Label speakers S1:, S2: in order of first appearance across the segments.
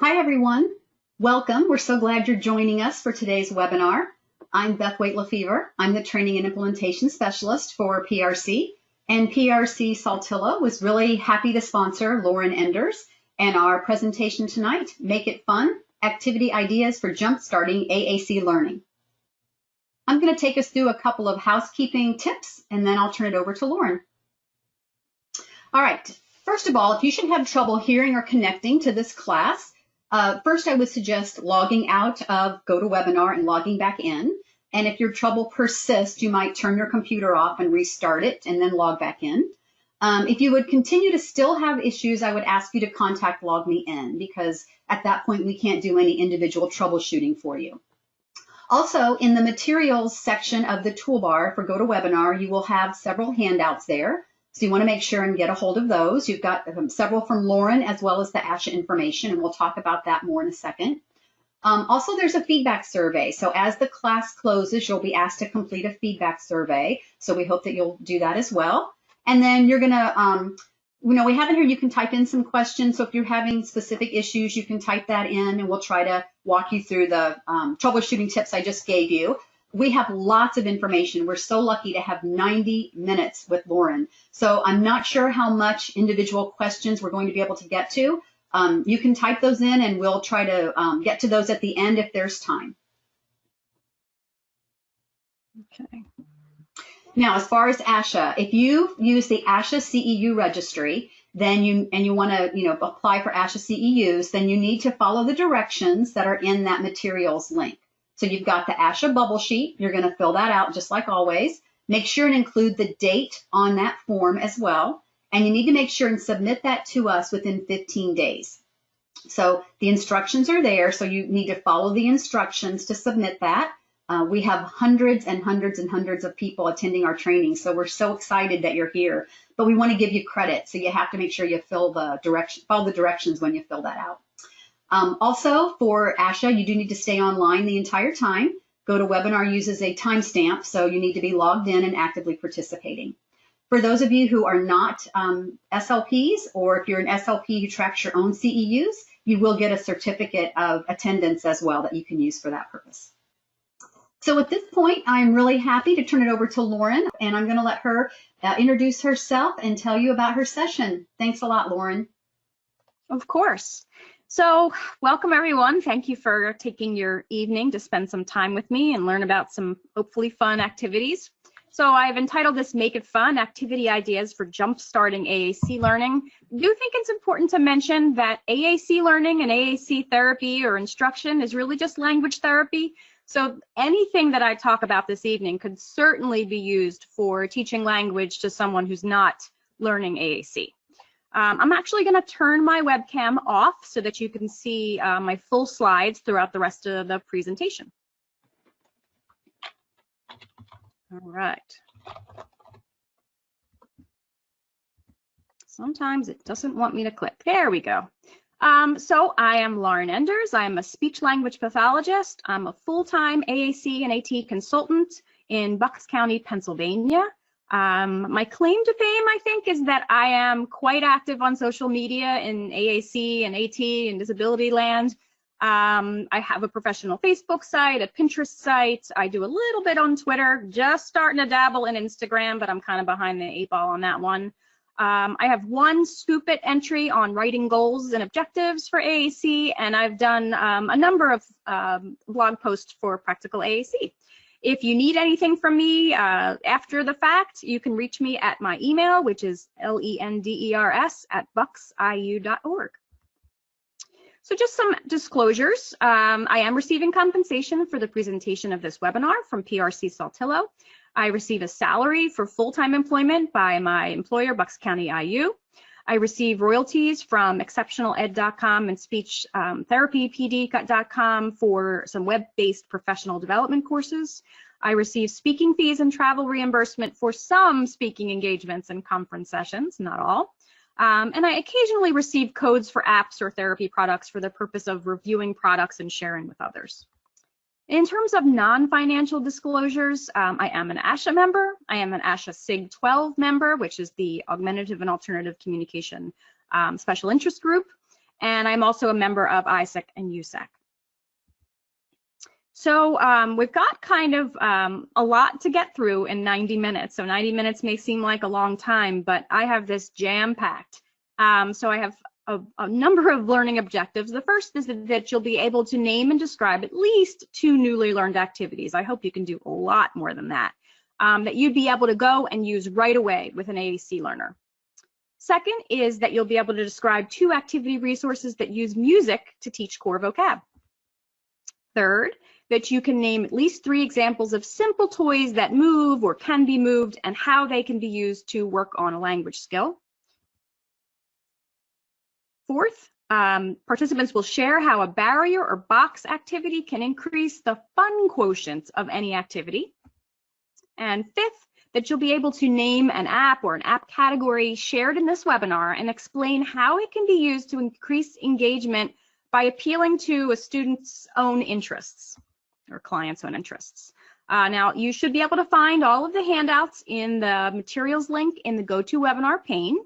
S1: Hi, everyone. Welcome. We're so glad you're joining us for today's webinar. I'm Beth Waite-Lefevre. I'm the Training and Implementation Specialist for PRC, and PRC Saltillo was really happy to sponsor Lauren Enders and our presentation tonight, Make It Fun, Activity Ideas for Jumpstarting AAC Learning. I'm going to take us through a couple of housekeeping tips, and then I'll turn it over to Lauren. All right. First of all, if you should have trouble hearing or connecting to this class, first I would suggest logging out of GoToWebinar and logging back in. And if your trouble persists, you might turn your computer off and restart it and then log back in. If you would continue to still have issues, I would ask you to contact LogMeIn, because at that point we can't do any individual troubleshooting for you. Also, in the materials section of the toolbar for GoToWebinar, you will have several handouts there. So you want to make sure and get a hold of those. You've got several from Lauren as well as the ASHA information, and we'll talk about that more in a second. Also, there's a feedback survey. So as the class closes, you'll be asked to complete a feedback survey. So we hope that you'll do that as well. And then you're going to, we have in here, you can type in some questions. So if you're having specific issues, you can type that in, and we'll try to walk you through the troubleshooting tips I just gave you. We have lots of information. We're so lucky to have 90 minutes with Lauren. So I'm not sure how much individual questions we're going to be able to get to. You can type those in, and we'll try to get to those at the end if there's time. Okay. Now, as far as ASHA, if you use the ASHA CEU registry, then you want to apply for ASHA CEUs, then you need to follow the directions that are in that materials link. So you've got the ASHA bubble sheet. You're going to fill that out just like always. Make sure and include the date on that form as well. And you need to make sure and submit that to us within 15 days. So the instructions are there. So you need to follow the instructions to submit that. We have hundreds and hundreds and hundreds of people attending our training. So we're so excited that you're here. But we want to give you credit. So you have to make sure you follow the directions when you fill that out. Also, for ASHA, you do need to stay online the entire time. GoToWebinar uses a timestamp, so you need to be logged in and actively participating. For those of you who are not SLPs, or if you're an SLP who tracks your own CEUs, you will get a certificate of attendance as well that you can use for that purpose. So at this point, I'm really happy to turn it over to Lauren, and I'm going to let her introduce herself and tell you about her session. Thanks a lot, Lauren.
S2: Of course. So welcome, everyone. Thank you for taking your evening to spend some time with me and learn about some hopefully fun activities. So I've entitled this Make It Fun, Activity Ideas for Jumpstarting AAC Learning. I do think it's important to mention that AAC learning and AAC therapy or instruction is really just language therapy. So anything that I talk about this evening could certainly be used for teaching language to someone who's not learning AAC. I'm actually going to turn my webcam off so that you can see my full slides throughout the rest of the presentation. All right. Sometimes it doesn't want me to click. There we go. So I am Lauren Enders. I'm a speech language pathologist. I'm a full-time AAC and AT consultant in Bucks County, Pennsylvania. My claim to fame, I think, is that I am quite active on social media in AAC and AT and disability land. I have a professional Facebook site, a Pinterest site. I do a little bit on Twitter, just starting to dabble in Instagram, but I'm kind of behind the 8 ball on that one. I have one Scoop It entry on writing goals and objectives for AAC, and I've done a number of blog posts for Practical AAC. If you need anything from me after the fact, you can reach me at my email, which is lenders@bucksiu.org. So just some disclosures. I am receiving compensation for the presentation of this webinar from PRC Saltillo. I receive a salary for full-time employment by my employer, Bucks County IU. I receive royalties from exceptionaled.com and speechtherapypd.com for some web-based professional development courses. I receive speaking fees and travel reimbursement for some speaking engagements and conference sessions, not all. And I occasionally receive codes for apps or therapy products for the purpose of reviewing products and sharing with others. In terms of non-financial disclosures, I am an ASHA member. I am an ASHA SIG 12 member, which is the Augmentative and Alternative Communication Special Interest Group. and I'm also a member of ISEC and USEC. So we've got kind of a lot to get through in 90 minutes. So 90 minutes may seem like a long time, but I have this jam-packed. So I have a number of learning objectives. The first is that you'll be able to name and describe at least 2 newly learned activities. I hope you can do a lot more than that, that you'd be able to go and use right away with an AAC learner. Second is that you'll be able to describe 2 activity resources that use music to teach core vocab. Third, that you can name at least 3 examples of simple toys that move or can be moved and how they can be used to work on a language skill. Fourth, participants will share how a barrier or box activity can increase the fun quotient of any activity. And fifth, that you'll be able to name an app or an app category shared in this webinar and explain how it can be used to increase engagement by appealing to a student's own interests or client's own interests. Now, you should be able to find all of the handouts in the materials link in the GoToWebinar pane.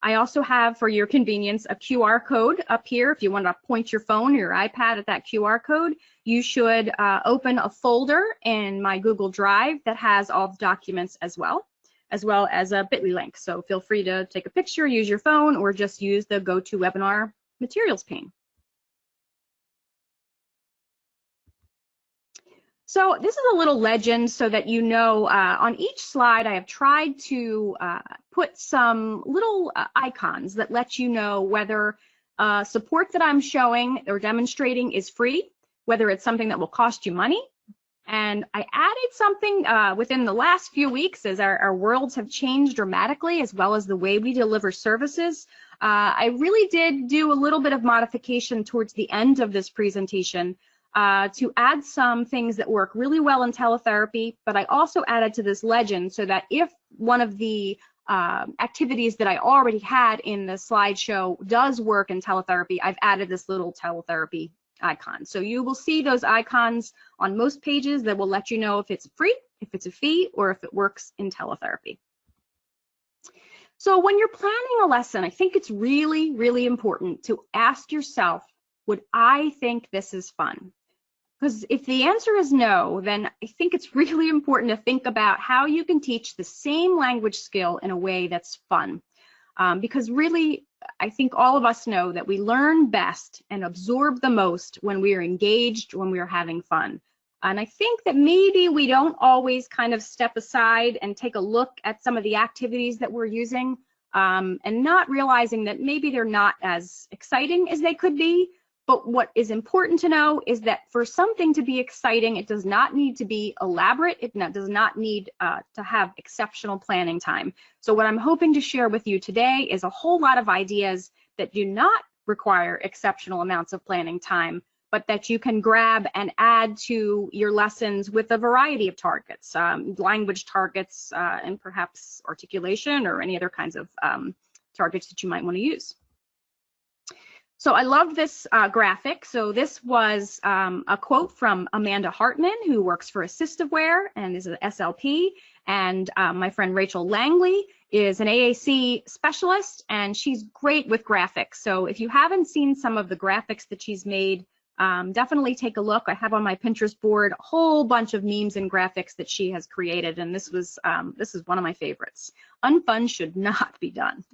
S2: I also have, for your convenience, a QR code up here. If you want to point your phone or your iPad at that QR code, you should open a folder in my Google Drive that has all the documents as well as a bit.ly link. So feel free to take a picture, use your phone, or just use the GoToWebinar materials pane. So this is a little legend so that you know, on each slide I have tried to put some little icons that let you know whether support that I'm showing or demonstrating is free, whether it's something that will cost you money. And I added something within the last few weeks as our worlds have changed dramatically, as well as the way we deliver services. I really did do a little bit of modification towards the end of this presentation to add some things that work really well in teletherapy, but I also added to this legend so that if one of the activities that I already had in the slideshow does work in teletherapy, I've added this little teletherapy icon. So you will see those icons on most pages that will let you know if it's free, if it's a fee, or if it works in teletherapy. So when you're planning a lesson, I think it's really, really important to ask yourself, would I think this is fun? Because if the answer is no, then I think it's really important to think about how you can teach the same language skill in a way that's fun. Because really, I think all of us know that we learn best and absorb the most when we are engaged, when we are having fun. And I think that maybe we don't always kind of step aside and take a look at some of the activities that we're using and not realizing that maybe they're not as exciting as they could be. But what is important to know is that for something to be exciting, it does not need to be elaborate. It does not need to have exceptional planning time. So what I'm hoping to share with you today is a whole lot of ideas that do not require exceptional amounts of planning time, but that you can grab and add to your lessons with a variety of targets, language targets, and perhaps articulation or any other kinds of targets that you might want to use. So I love this graphic. So this was a quote from Amanda Hartman, who works for AssistiveWare and is an SLP. And my friend Rachel Langley is an AAC specialist, and she's great with graphics. So if you haven't seen some of the graphics that she's made, definitely take a look. I have on my Pinterest board a whole bunch of memes and graphics that she has created, and this is one of my favorites. Unfun should not be done.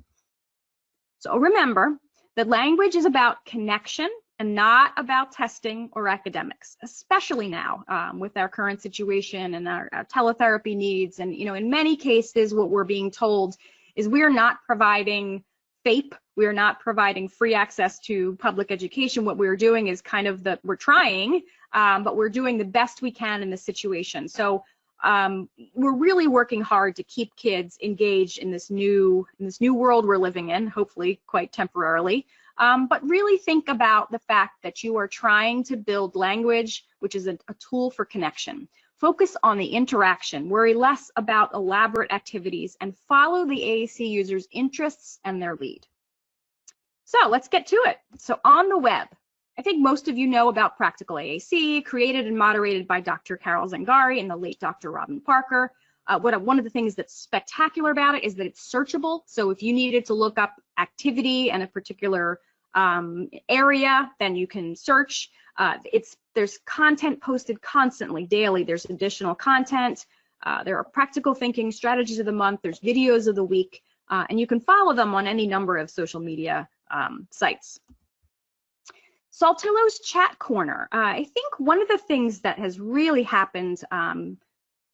S2: So remember that language is about connection and not about testing or academics, especially now with our current situation and our teletherapy needs. And, you know, in many cases, what we're being told is we're not providing FAPE, we're not providing free access to public education. What we're doing is kind of we're trying, but we're doing the best we can in the situation. So we're really working hard to keep kids engaged in this new world we're living in, hopefully quite temporarily. But really think about the fact that you are trying to build language, which is a tool for connection. Focus on the interaction, worry less about elaborate activities, and follow the AAC user's interests and their lead. So let's get to it. So on the web, I think most of you know about Practical AAC, created and moderated by Dr. Carol Zangari and the late Dr. Robin Parker. One of the things that's spectacular about it is that it's searchable. So if you needed to look up activity and a particular area, then you can search. There's content posted constantly, daily. There's additional content. There are practical thinking strategies of the month. There's videos of the week, and you can follow them on any number of social media sites. Saltillo's Chat Corner. I think one of the things that has really happened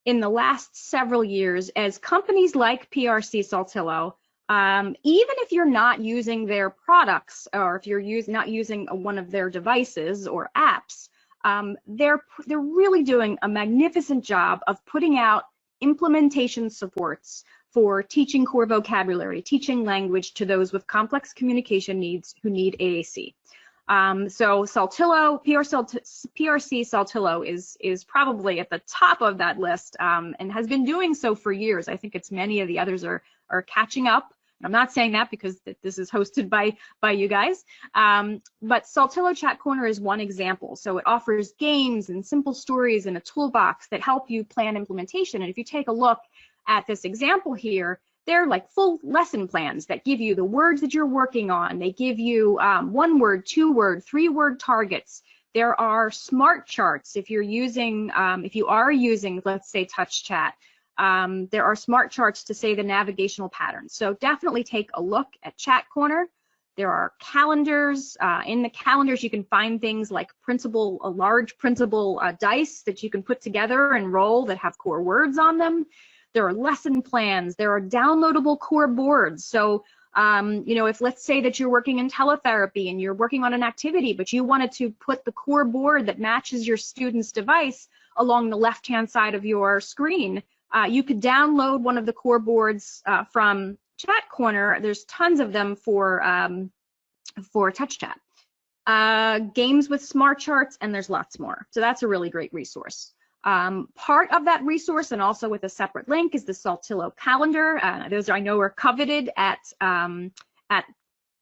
S2: in the last several years as companies like PRC Saltillo, even if you're not using their products, or if you're not using one of their devices or apps, they're really doing a magnificent job of putting out implementation supports for teaching core vocabulary, teaching language to those with complex communication needs who need AAC. So Saltillo, PRC Saltillo is probably at the top of that list, and has been doing so for years. I think it's many of the others are catching up. I'm not saying that because this is hosted by you guys, but Saltillo Chat Corner is one example. So it offers games and simple stories in a toolbox that help you plan implementation. And if you take a look at this example here, they're like full lesson plans that give you the words that you're working on. They give you 1 word, 2 word, 3 word targets. There are smart charts if you're using, if you are using, let's say, Touch Chat. There are smart charts to say the navigational patterns. So definitely take a look at Chat Corner. There are calendars. In the calendars, you can find things like large printable dice that you can put together and roll that have core words on them. There are lesson plans. There are downloadable core boards. So, you know, if let's say that you're working in teletherapy and you're working on an activity, but you wanted to put the core board that matches your student's device along the left-hand side of your screen, you could download one of the core boards from Chat Corner. There's tons of them for Touch Chat. Games with smart charts, and there's lots more. So that's a really great resource. Part of that resource, and also with a separate link, is the Saltillo calendar. Those I know are coveted at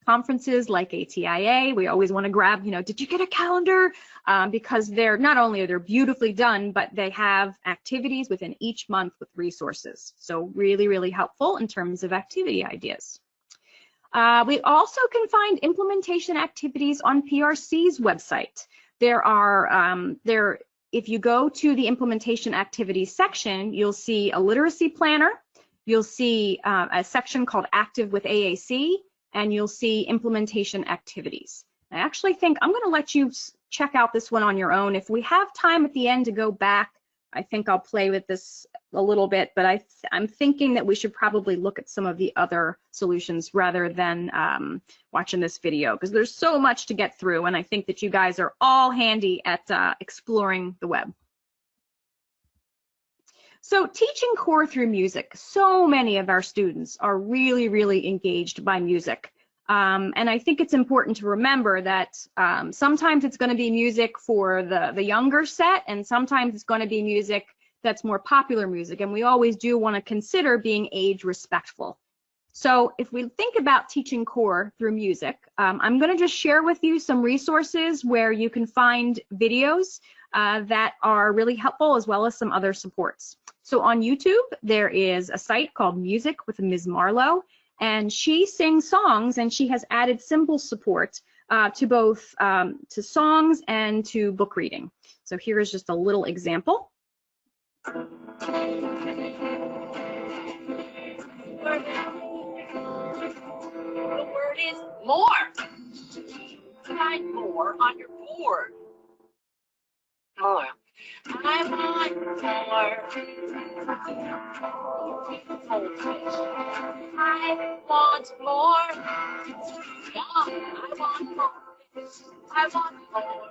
S2: conferences like ATIA. We always want to grab, you know, did you get a calendar? Because they're not only are they beautifully done, but they have activities within each month with resources. So really, really helpful in terms of activity ideas. We also can find implementation activities on PRC's website. There are if you go to the implementation activities section, you'll see a literacy planner. You'll see a section called Active with AAC, and you'll see implementation activities. I actually think I'm going to let you check out this one on your own. If we have time at the end to go back, I think I'll play with this a little bit, but I'm thinking that we should probably look at some of the other solutions rather than watching this video, because there's so much to get through, and I think that you guys are all handy at exploring the web. So teaching core through music, so many of our students are really, really engaged by music. And I think it's important to remember that sometimes it's going to be music for the younger set, and sometimes it's going to be music that's more popular music, and we always do want to consider being age respectful. So if we think about teaching core through music, I'm going to just share with you some resources where you can find videos that are really helpful, as well as some other supports. So on YouTube, there is a site called Music with Ms. Marlowe, and she sings songs, and she has added symbol support to both to songs and to book reading. So here is just a little example. The word is more. Write more on your board. More. I want more. I want more. I want more. I want more.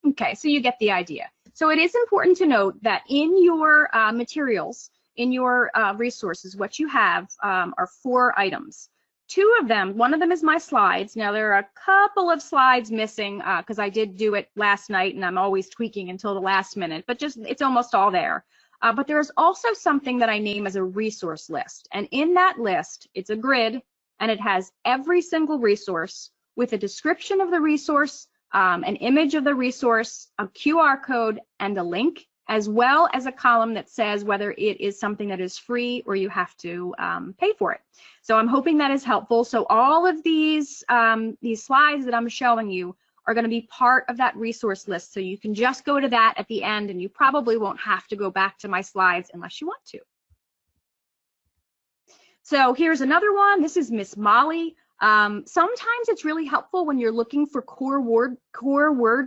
S2: Okay, so you get the idea. So it is important to note that in your materials, in your resources, what you have are 4 items. 2 of them, one of them is my slides. Now there are a couple of slides missing because I did do it last night, and I'm always tweaking until the last minute, but just it's almost all there. But there's also something that I name as a resource list. And in that list, it's a grid, and it has every single resource with a description of the resource, an image of the resource, a QR code, and a link. as well as a column that says whether it is something that is free or you have to pay for it. So I'm hoping that is helpful. So all of these slides that I'm showing you are going to be part of that resource list. So you can just go to that at the end, and you probably won't have to go back to my slides unless you want to. So here's another one. This is Miss Molly. Sometimes it's really helpful when you're looking for core word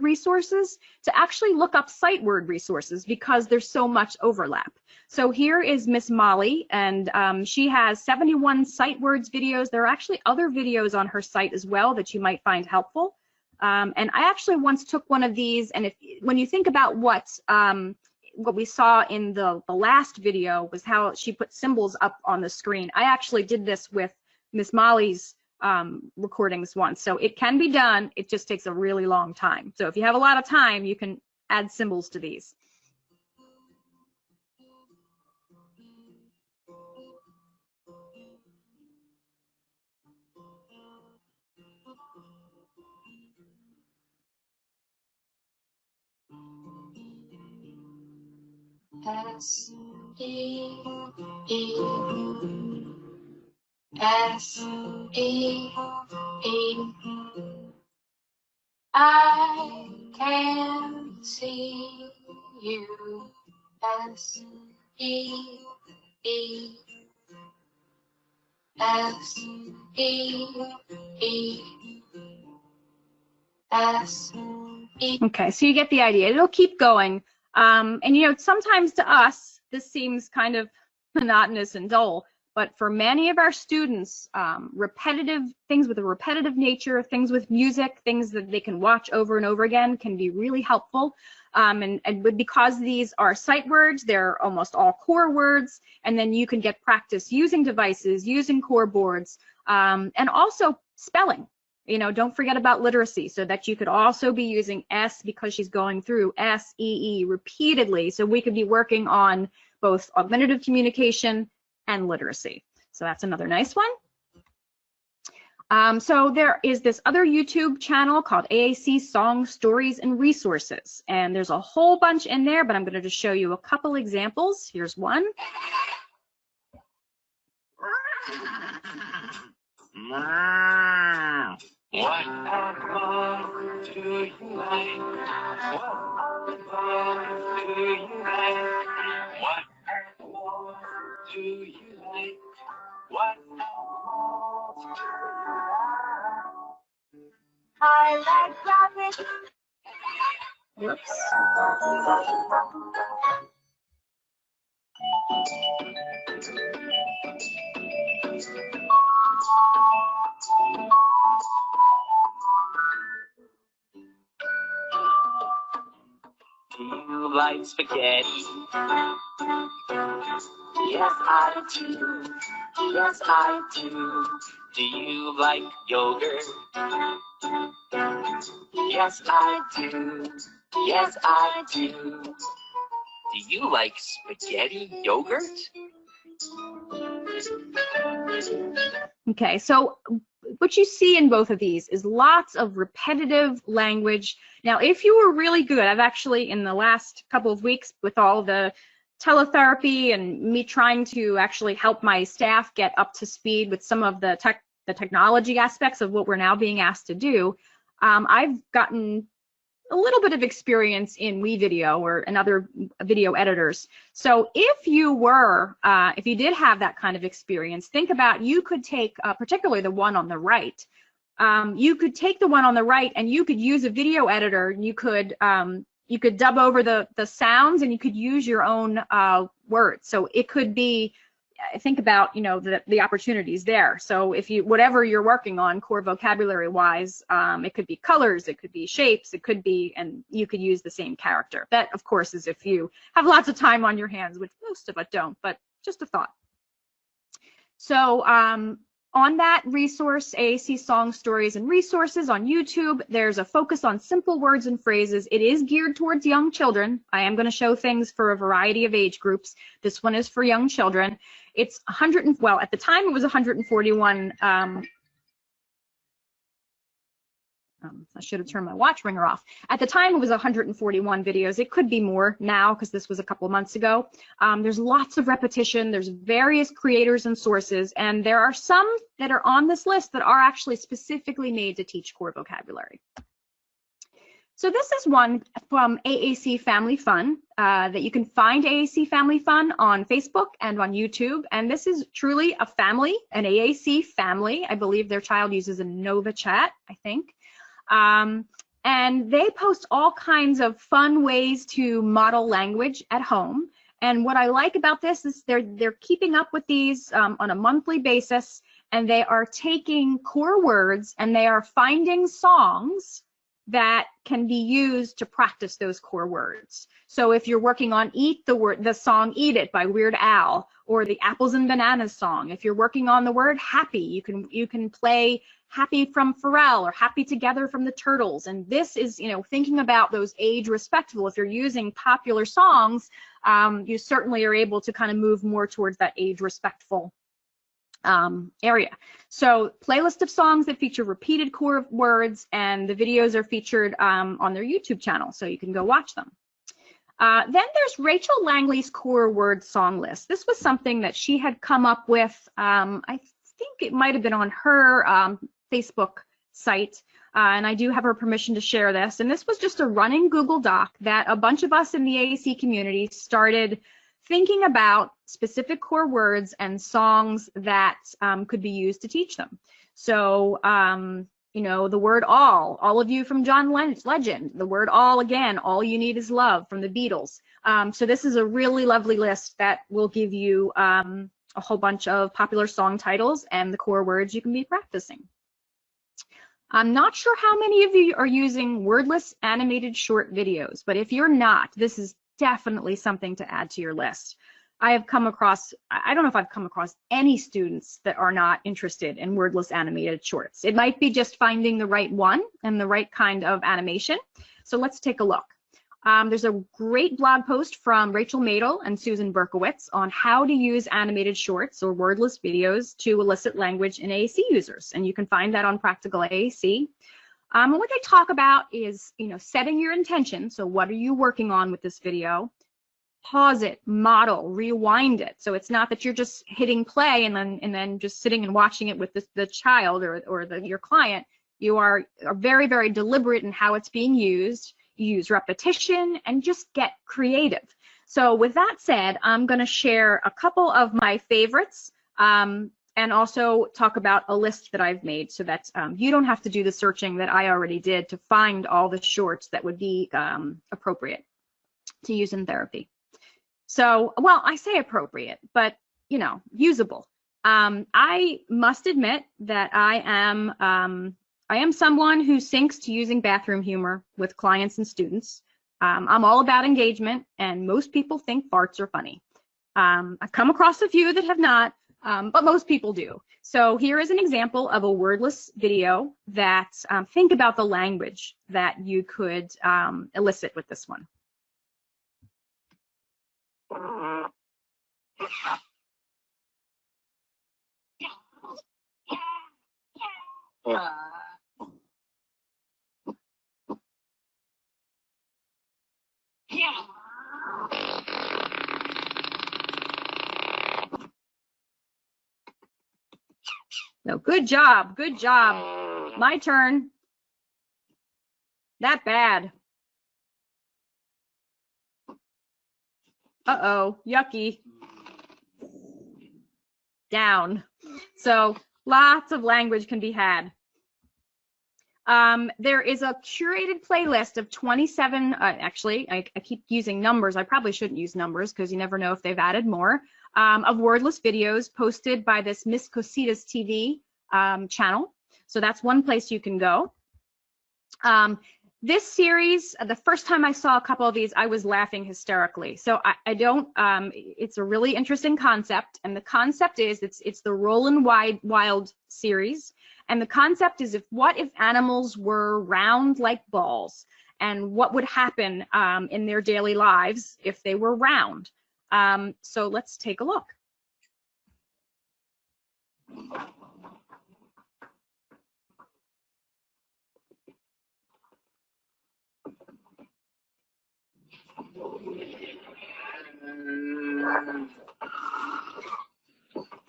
S2: resources to actually look up sight word resources because there's so much overlap. So here is Miss Molly, and she has 71 sight words videos. There are actually other videos on her site as well that you might find helpful. And I actually once took one of these, and when you think about what we saw in the last video was how she put symbols up on the screen. I actually did this with Miss Molly's recordings once. So it can be done. It just takes a really long time. So if you have a lot of time, you can add symbols to these.
S3: S E E S E E. I can see you. S E E S E E S E.
S2: Okay, so you get the idea. It'll keep going. And you know, sometimes to us, this seems kind of monotonous and dull, but for many of our students, repetitive things with a repetitive nature, things with music, things that they can watch over and over again can be really helpful. And because these are sight words, they're almost all core words, and then you can get practice using devices, using core boards, and also spelling. You know, don't forget about literacy, so that you could also be using S because she's going through S-E-E repeatedly. So we could be working on both augmentative communication and literacy. So that's another nice one. So there is this other YouTube channel called AAC Song Stories and Resources. And there's a whole bunch in there, but I'm going to just show you a couple examples. Here's one.
S3: What color do you like? What color do you like? What color do you like? What I like rabbit.
S2: Whoops.
S3: Do you like spaghetti? Yes, I do. Yes, I do. Do you like yogurt? Yes, I do. Yes, I do. Do you like spaghetti yogurt?
S2: Okay, so what you see in both of these is lots of repetitive language. Now, if you were really good, I've actually, in the last couple of weeks with all the teletherapy and me trying to actually help my staff get up to speed with some of the technology aspects of what we're now being asked to do, I've gotten a little bit of experience in WeVideo and other video editors. So if you did have that kind of experience, think about, you could take particularly the one on the right. You could take the one on the right and you could use a video editor. You could dub over the sounds, and you could use your own words. So it could be, think about, you know, the opportunities there. So if whatever you're working on core vocabulary wise, it could be colors, it could be shapes, it could be, and you could use the same character. That, of course, is if you have lots of time on your hands, which most of us don't, but just a thought. So on that resource, AAC Song Stories and Resources on YouTube, there's a focus on simple words and phrases. It is geared towards young children. I am going to show things for a variety of age groups. This one is for young children. It's well, at the time it was 141 I should have turned my watch ringer off. At the time, it was 141 videos. It could be more now because this was a couple months ago. There's lots of repetition. There's various creators and sources, and there are some that are on this list that are actually specifically made to teach core vocabulary. So this is one from AAC Family Fun that you can find AAC Family Fun on Facebook and on YouTube. And this is truly a family, an AAC family. I believe their child uses a Nova Chat, I think. And they post all kinds of fun ways to model language at home. And what I like about this is they're keeping up with these on a monthly basis, and they are taking core words and they are finding songs that can be used to practice those core words. So if you're working on Eat, the song Eat It by Weird Al, or the Apples and Bananas song. If you're working on the word happy, you can play Happy from Pharrell or Happy Together from the Turtles. And this is, thinking about those age respectful. If you're using popular songs, you certainly are able to kind of move more towards that age respectful area. So playlist of songs that feature repeated core words, and the videos are featured on their YouTube channel, so you can go watch them. Then there's Rachel Langley's core word song list. This was something that she had come up with. I think it might have been on her Facebook site, and I do have her permission to share this. And this was just a running Google Doc that a bunch of us in the AAC community started thinking about specific core words and songs that could be used to teach them. So, the word all of you from John Legend, the word all again, All You Need Is Love from the Beatles. So this is a really lovely list that will give you a whole bunch of popular song titles and the core words you can be practicing. I'm not sure how many of you are using wordless animated short videos, but if you're not, this is definitely something to add to your list. I don't know if I've come across any students that are not interested in wordless animated shorts. It might be just finding the right one and the right kind of animation. So let's take a look. There's a great blog post from Rachel Madel and Susan Berkowitz on how to use animated shorts or wordless videos to elicit language in AAC users. And you can find that on Practical AAC. And what they talk about is, setting your intention. So what are you working on with this video? Pause it, model, rewind it. So it's not that you're just hitting play and then just sitting and watching it with the child or your client. You are very, very deliberate in how it's being used. You use repetition and just get creative. So with that said, I'm going to share a couple of my favorites and also talk about a list that I've made so that you don't have to do the searching that I already did to find all the shorts that would be appropriate to use in therapy. So, well, I say appropriate, but, usable. I must admit that I am someone who sinks to using bathroom humor with clients and students. I'm all about engagement, and most people think farts are funny. I've come across a few that have not, but most people do. So here is an example of a wordless video that think about the language that you could elicit with this one. No, good job, good job. My turn. That bad. Uh-oh, yucky. Down. So lots of language can be had. There is a curated playlist of 27, actually, I keep using numbers. I probably shouldn't use numbers because you never know if they've added more, of wordless videos posted by this Miss Cositas TV channel. So that's one place you can go. This series, the first time I saw a couple of these, I was laughing hysterically. So it's a really interesting concept. And the concept is, it's the Rollin' Wild series. And the concept is, what if animals were round like balls? And what would happen in their daily lives if they were round? So let's take a look.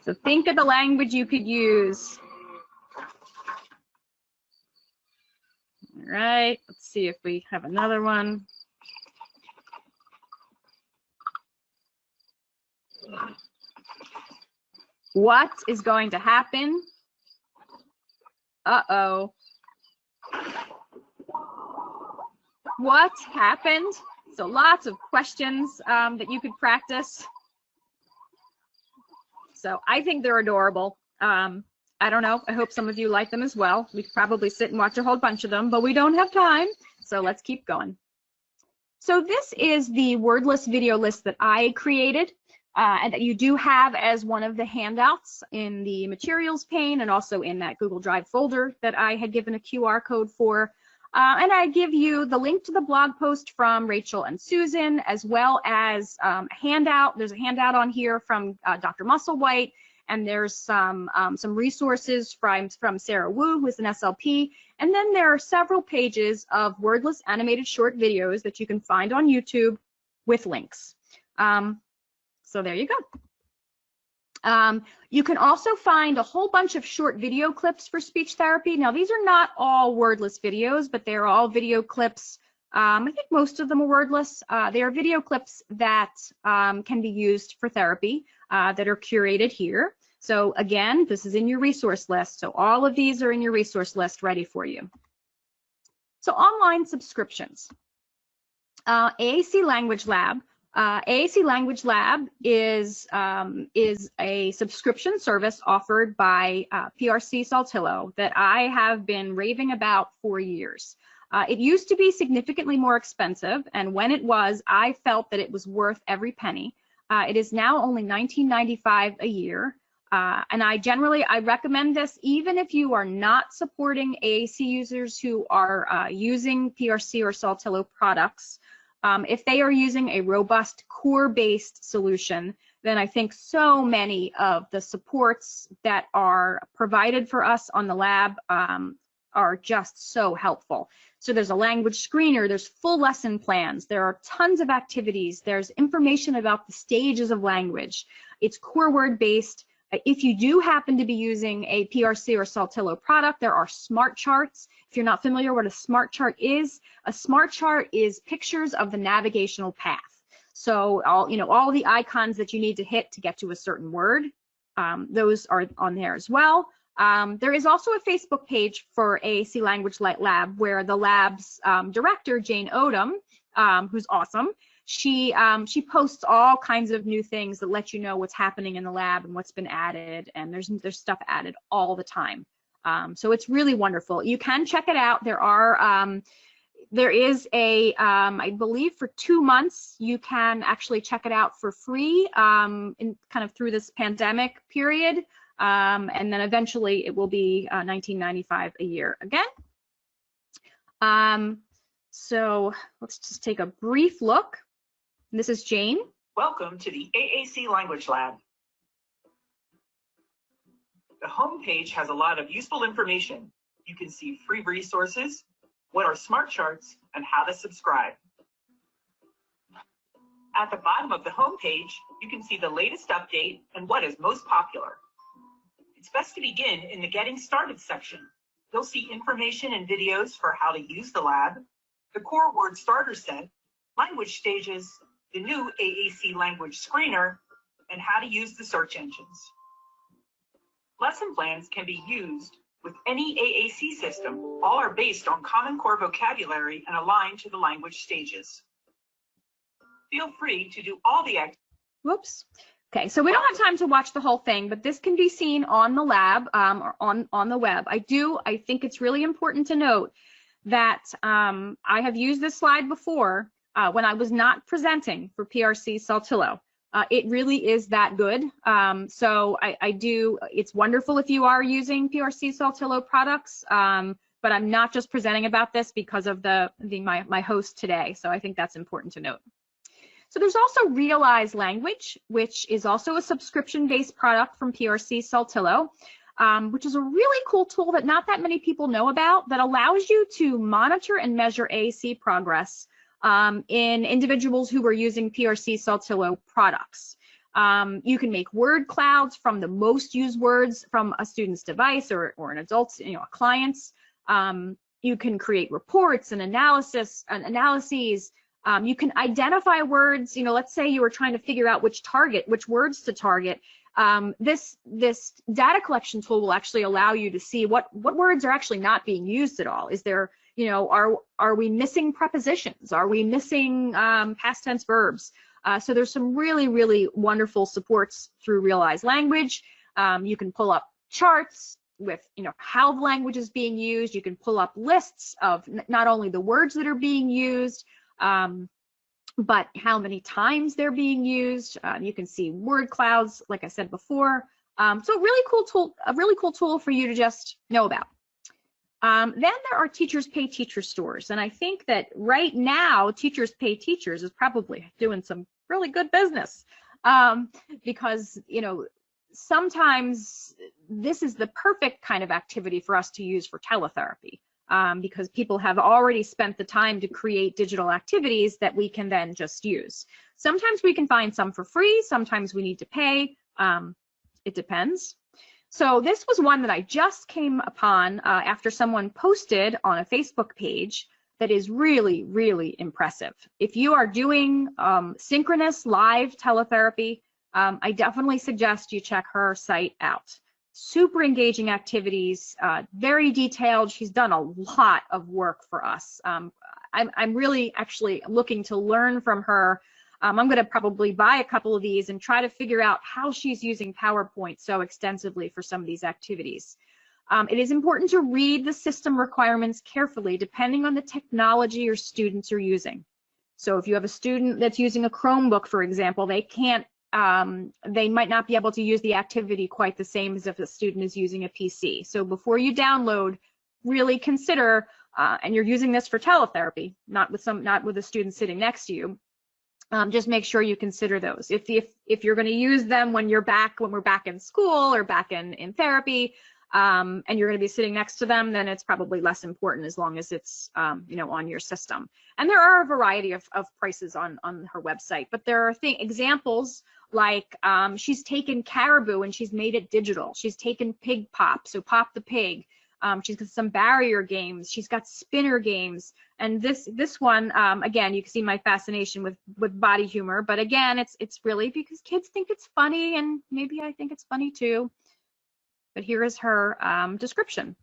S2: So think of the language you could use. All right, let's see if we have another one. What is going to happen? Uh-oh. What happened? So lots of questions that you could practice. So I think they're adorable. I don't know, I hope some of you like them as well. We could probably sit and watch a whole bunch of them, but we don't have time, so let's keep going. So this is the wordless video list that I created and that you do have as one of the handouts in the materials pane and also in that Google Drive folder that I had given a QR code for. And I give you the link to the blog post from Rachel and Susan, as well as a handout. There's a handout on here from Dr. Musselwhite, and there's some resources from Sarah Wu, who's an SLP. And then there are several pages of wordless animated short videos that you can find on YouTube with links. So there you go. You can also find a whole bunch of short video clips for speech therapy. Now, these are not all wordless videos, but they're all video clips. I think most of them are wordless. They are video clips that can be used for therapy that are curated here. So again, this is in your resource list. So all of these are in your resource list ready for you. So online subscriptions. AAC Language Lab. AAC Language Lab is a subscription service offered by PRC Saltillo that I have been raving about for years. It used to be significantly more expensive, and when it was, I felt that it was worth every penny. It is now only $19.95 a year, and I recommend this even if you are not supporting AAC users who are using PRC or Saltillo products. If they are using a robust core-based solution, then I think so many of the supports that are provided for us on the lab are just so helpful. So there's a language screener, there's full lesson plans, there are tons of activities, there's information about the stages of language. It's core word-based. If you do happen to be using a PRC or Saltillo product, there are smart charts. If you're not familiar what a smart chart is pictures of the navigational path. So all the icons that you need to hit to get to a certain word, those are on there as well. There is also a Facebook page for AAC Language Lab where the lab's director, Jane Odom, who's awesome, she posts all kinds of new things that let you know what's happening in the lab and what's been added, and there's stuff added all the time. So it's really wonderful. You can check it out. There is a, I believe for 2 months, you can actually check it out for free through this pandemic period. And then eventually it will be $19.95 a year again. So let's just take a brief look. This is Jane.
S4: Welcome to the AAC Language Lab. The homepage has a lot of useful information. You can see free resources, what are smart charts, and how to subscribe. At the bottom of the homepage, you can see the latest update and what is most popular. It's best to begin in the Getting Started section. You'll see information and videos for how to use the lab, the core word starter set, language stages, the new AAC language screener, and how to use the search engines. Lesson plans can be used with any AAC system. All are based on common core vocabulary and aligned to the language stages. Feel free to do all the activities.
S2: Whoops. Okay, so we don't have time to watch the whole thing, but this can be seen on the lab or on the web. I think it's really important to note that I have used this slide before when I was not presenting for PRC Saltillo. It really is that good. So it's wonderful if you are using PRC Saltillo products, but I'm not just presenting about this because of my host today. So I think that's important to note. So there's also Realize Language, which is also a subscription-based product from PRC Saltillo, which is a really cool tool that not that many people know about that allows you to monitor and measure AAC progress in individuals who are using PRC Saltillo products. You can make word clouds from the most used words from a student's device or an adult's, a client's. You can create reports and analyses. You can identify words. Let's say you were trying to figure out which words to target. This data collection tool will actually allow you to see what words are actually not being used at all. Is there, are we missing prepositions? Are we missing past tense verbs? So there's some really, really wonderful supports through Realize Language. You can pull up charts with, how the language is being used. You can pull up lists of not only the words that are being used, but how many times they're being used. You can see word clouds, like I said before. So a really cool tool for you to just know about. Then there are Teachers Pay Teachers stores, and I think that right now Teachers Pay Teachers is probably doing some really good business, because sometimes this is the perfect kind of activity for us to use for teletherapy, because people have already spent the time to create digital activities that we can then just use. Sometimes we can find some for free, sometimes we need to pay. It depends. So this was one that I just came upon after someone posted on a Facebook page that is really, really impressive. If you are doing synchronous live teletherapy, I definitely suggest you check her site out. Super engaging activities, very detailed. She's done a lot of work for us. I'm really actually looking to learn from her. I'm going to probably buy a couple of these and try to figure out how she's using PowerPoint so extensively for some of these activities. It is important to read the system requirements carefully depending on the technology your students are using. So if you have a student that's using a Chromebook, for example, they might not be able to use the activity quite the same as if a student is using a PC. So before you download, really consider, and you're using this for teletherapy, not with a student sitting next to you. Just make sure you consider those. If you're going to use them when we're back in school or back in therapy, and you're going to be sitting next to them, then it's probably less important as long as it's on your system. And there are a variety of prices on her website, but there are examples like she's taken Caribou and she's made it digital. She's taken Pig Pop, so Pop the Pig. She's got some barrier games. She's got spinner games. And this one, again, you can see my fascination with body humor. But again, it's really because kids think it's funny, and maybe I think it's funny too. But here is her description.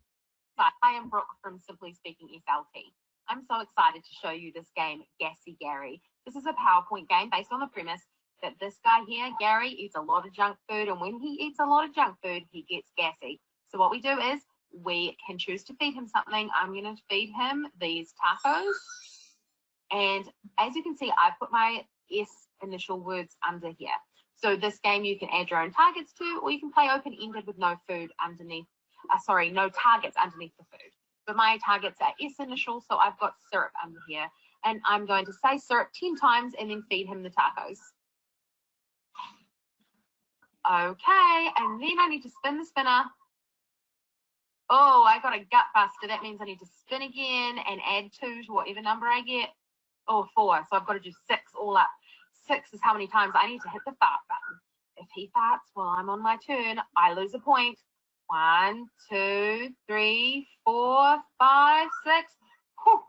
S5: Hi, I am Brooke from Simply Speaking SLT. I'm so excited to show you this game, Gassy Gary. This is a PowerPoint game based on the premise that this guy here, Gary, eats a lot of junk food, and when he eats a lot of junk food, he gets gassy. So what we do is we can choose to feed him something. I'm going to feed him these tacos. And as you can see, I put my S initial words under here. So this game you can add your own targets to, or you can play open-ended with no food underneath, no targets underneath the food. But my targets are S initial, so I've got syrup under here. And I'm going to say syrup 10 times and then feed him the tacos. Okay, and then I need to spin the spinner. Oh, I got a gut buster. That means I need to spin again and add 2 to whatever number I get. Oh, 4. So I've got to do 6 all up. 6 is how many times I need to hit the fart button. If he farts while I'm on my turn, I lose a point. 1, 2, 3, 4, 5, 6. Whew.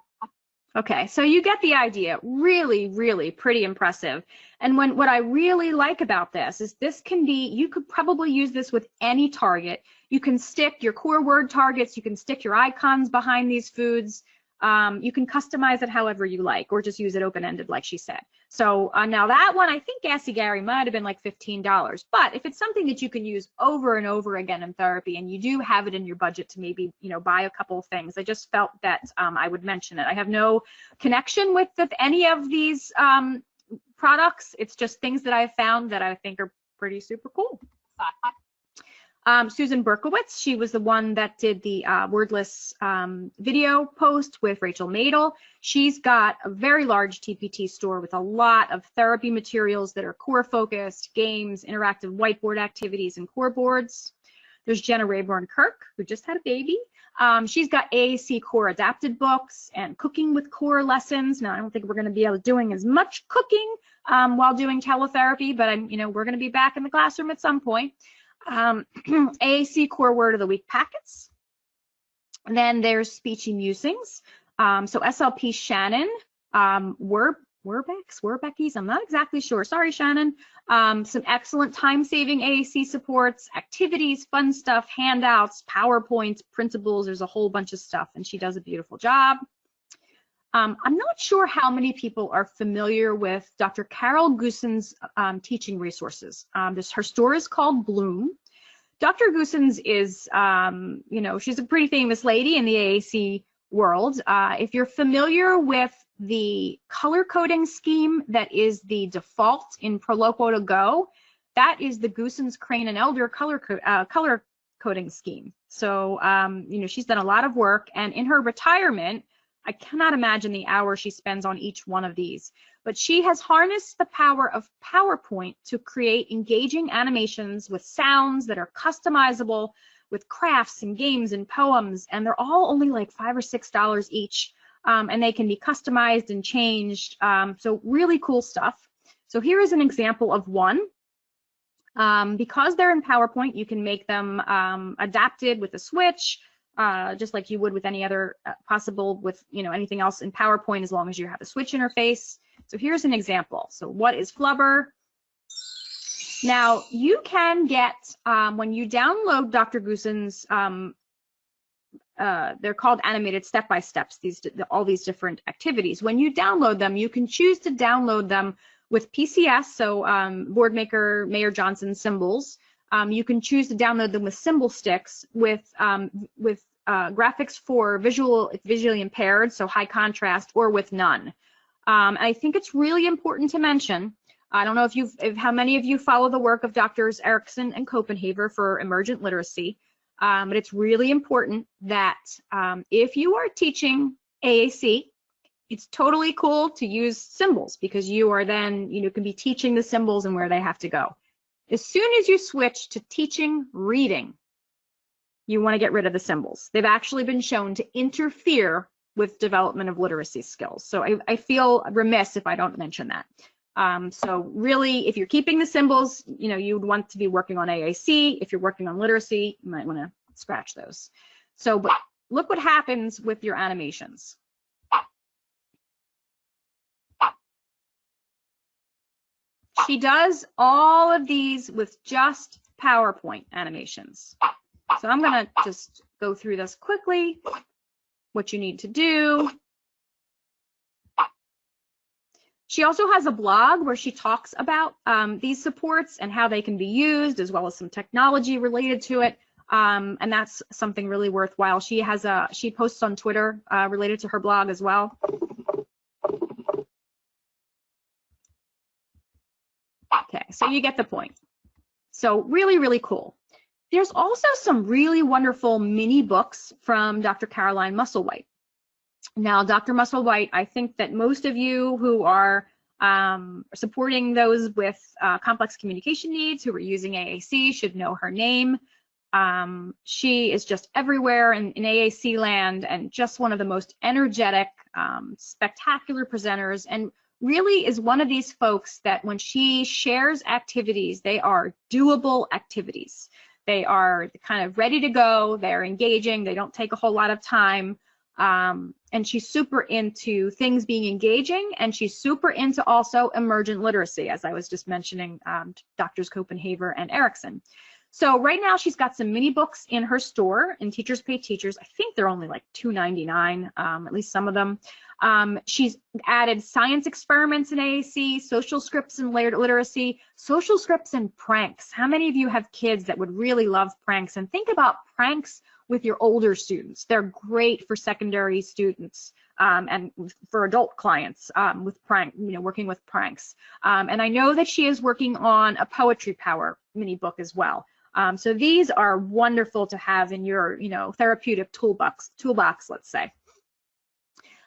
S2: Okay, so you get the idea. Really, really pretty impressive. And what I really like about this is you could probably use this with any target. You can stick your core word targets, you can stick your icons behind these foods. You can customize it however you like, or just use it open-ended like she said. So now that one, I think Gassy Gary might have been like $15, but if it's something that you can use over and over again in therapy, and you do have it in your budget to maybe buy a couple of things, I just felt that I would mention it. I have no connection with any of these products. It's just things that I've found that I think are pretty super cool. Susan Berkowitz, she was the one that did the wordless video post with Rachel Madel. She's got a very large TPT store with a lot of therapy materials that are core focused, games, interactive whiteboard activities, and core boards. There's Jenna Rayburn-Kirk, who just had a baby. She's got AAC core adapted books and cooking with core lessons. Now, I don't think we're going to be able to doing as much cooking while doing teletherapy, but we're going to be back in the classroom at some point. AAC core word of the week packets. And then there's speechy musings. So SLP Shannon, Werbeckies, I'm not exactly sure. Sorry, Shannon. Some excellent time-saving AAC supports, activities, fun stuff, handouts, PowerPoints, principles. There's a whole bunch of stuff, and she does a beautiful job. I'm not sure how many people are familiar with Dr. Carol Goossens' teaching resources. Her store is called Bloom. Dr. Goossens is, she's a pretty famous lady in the AAC world. If you're familiar with the color coding scheme that is the default in Proloquo to Go, that is the Goossens, Crane, and Elder color coding scheme. So, she's done a lot of work, and in her retirement, I cannot imagine the hours she spends on each one of these, but she has harnessed the power of PowerPoint to create engaging animations with sounds that are customizable, with crafts and games and poems, and they're all only like $5 or $6 each, and they can be customized and changed. So really cool stuff. So here is an example of one. Because they're in PowerPoint, you can make them adapted with a switch, just like you would with any other possible with anything else in PowerPoint, as long as you have a switch interface. So here's an example. So what is Flubber? Now you can get, when you download Dr. Goossens, they're called animated step-by-steps, all these different activities. When you download them, you can choose to download them with PCS, so Boardmaker Mayor Johnson symbols. You can choose to download them with symbol sticks with graphics for visually impaired, so high contrast, or with none. I think it's really important to mention, I don't know how many of you follow the work of Drs. Erickson and Copenhaver for emergent literacy, but it's really important that if you are teaching AAC, it's totally cool to use symbols, because you are then, can be teaching the symbols and where they have to go. As soon as you switch to teaching reading, you want to get rid of the symbols. They've actually been shown to interfere with development of literacy skills. So I feel remiss if I don't mention that. So really, if you're keeping the symbols, you'd want to be working on AAC. If you're working on literacy, you might want to scratch those. So, but look what happens with your animations. She does all of these with just PowerPoint animations. So I'm going to just go through this quickly, what you need to do. She also has a blog where she talks about these supports and how they can be used, as well as some technology related to it. And that's something really worthwhile. She posts on Twitter related to her blog as well. Okay, so you get the point. So really, really cool. There's also some really wonderful mini books from Dr. Caroline Musselwhite. Now, Dr. Musselwhite, I think that most of you who are supporting those with complex communication needs, who are using AAC, should know her name. She is just everywhere in AAC land, and just one of the most energetic, spectacular presenters, and really is one of these folks that when she shares activities, they are doable activities. They are kind of ready to go, they're engaging, they don't take a whole lot of time, and she's super into things being engaging, and she's super into also emergent literacy, as I was just mentioning, Drs. Copenhaver and Erickson. So right now she's got some mini books in her store, in Teachers Pay Teachers. I think they're only like $2.99, at least some of them. She's added science experiments in AAC, social scripts and literacy, social scripts and pranks. How many of you have kids that would really love pranks? And think about pranks with your older students. They're great for secondary students and for adult clients with working with pranks. And I know that she is working on a Poetry Power mini book as well. So these are wonderful to have in your, therapeutic toolbox, let's say.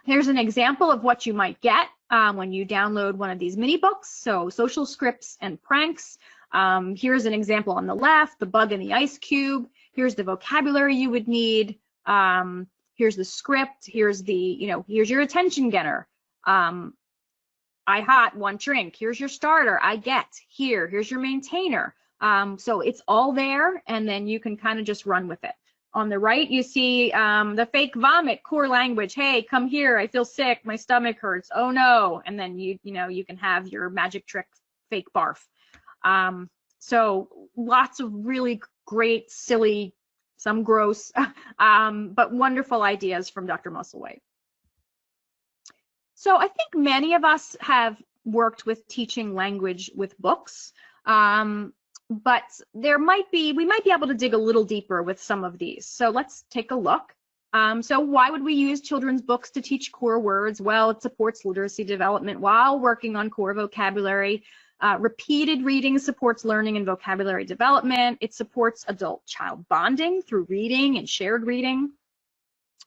S2: Here's an example of what you might get when you download one of these mini books. So social scripts and pranks. Here's an example on the left, the bug in the ice cube. here's the vocabulary you would need, here's the script, here's the, here's your attention getter. I hot, one drink, here's your starter, I get, here's your maintainer. So it's all there, and then you can kind of just run with it. On the right, you see the fake vomit, core language. Hey, come here, I feel sick, my stomach hurts, oh no. And then you can have your magic trick fake barf. So lots of really great, silly, some gross, but wonderful ideas from Dr. Musselwhite. So I think many of us have worked with teaching language with books, but we might be able to dig a little deeper with some of these. So let's take a look. So why would we use children's books to teach core words? Well, it supports literacy development while working on core vocabulary. Repeated reading supports learning and vocabulary development. It supports adult-child bonding through reading and shared reading.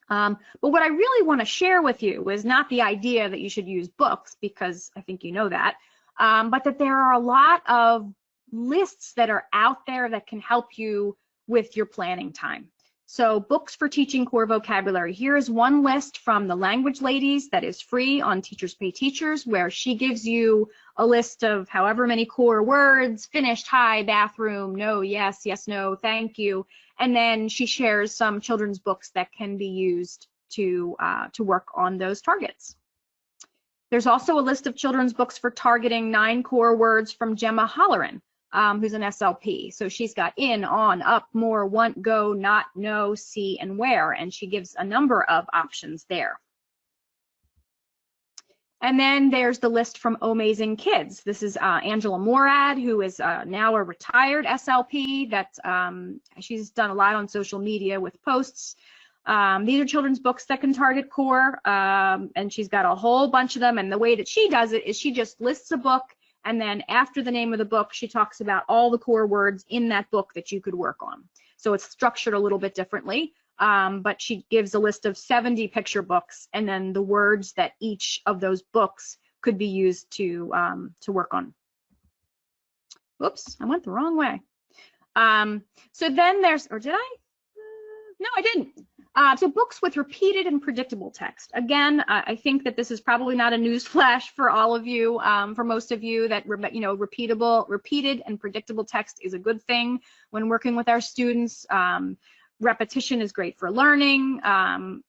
S2: But what I really want to share with you is not the idea that you should use books, because I think you know that, but that there are a lot of lists that are out there that can help you with your planning time. So books for teaching core vocabulary. Here is one list from the Language Ladies that is free on Teachers Pay Teachers, where she gives you a list of however many core words: finished, hi, bathroom, no, yes, yes, no, thank you. And then she shares some children's books that can be used to work on those targets. There's also a list of children's books for targeting 9 core words from Gemma Holleran, who's an SLP. So she's got in, on, up, more, want, go, not, no, see, and where, and she gives a number of options there. And then there's the list from Amazing Kids. This is Angela Morad, who is now a retired SLP. That she's done a lot on social media with posts. These are children's books that can target core, and she's got a whole bunch of them. And the way that she does it is she just lists a book, and then after the name of the book, she talks about all the core words in that book that you could work on. So it's structured a little bit differently. But she gives a list of 70 picture books, and then the words that each of those books could be used to work on. Whoops, I went the wrong way. So then there's, or did I? No, I didn't. So books with repeated and predictable text. Again, I think that this is probably not a news flash for all of you, for most of you, that repeated and predictable text is a good thing when working with our students. Repetition is great for learning.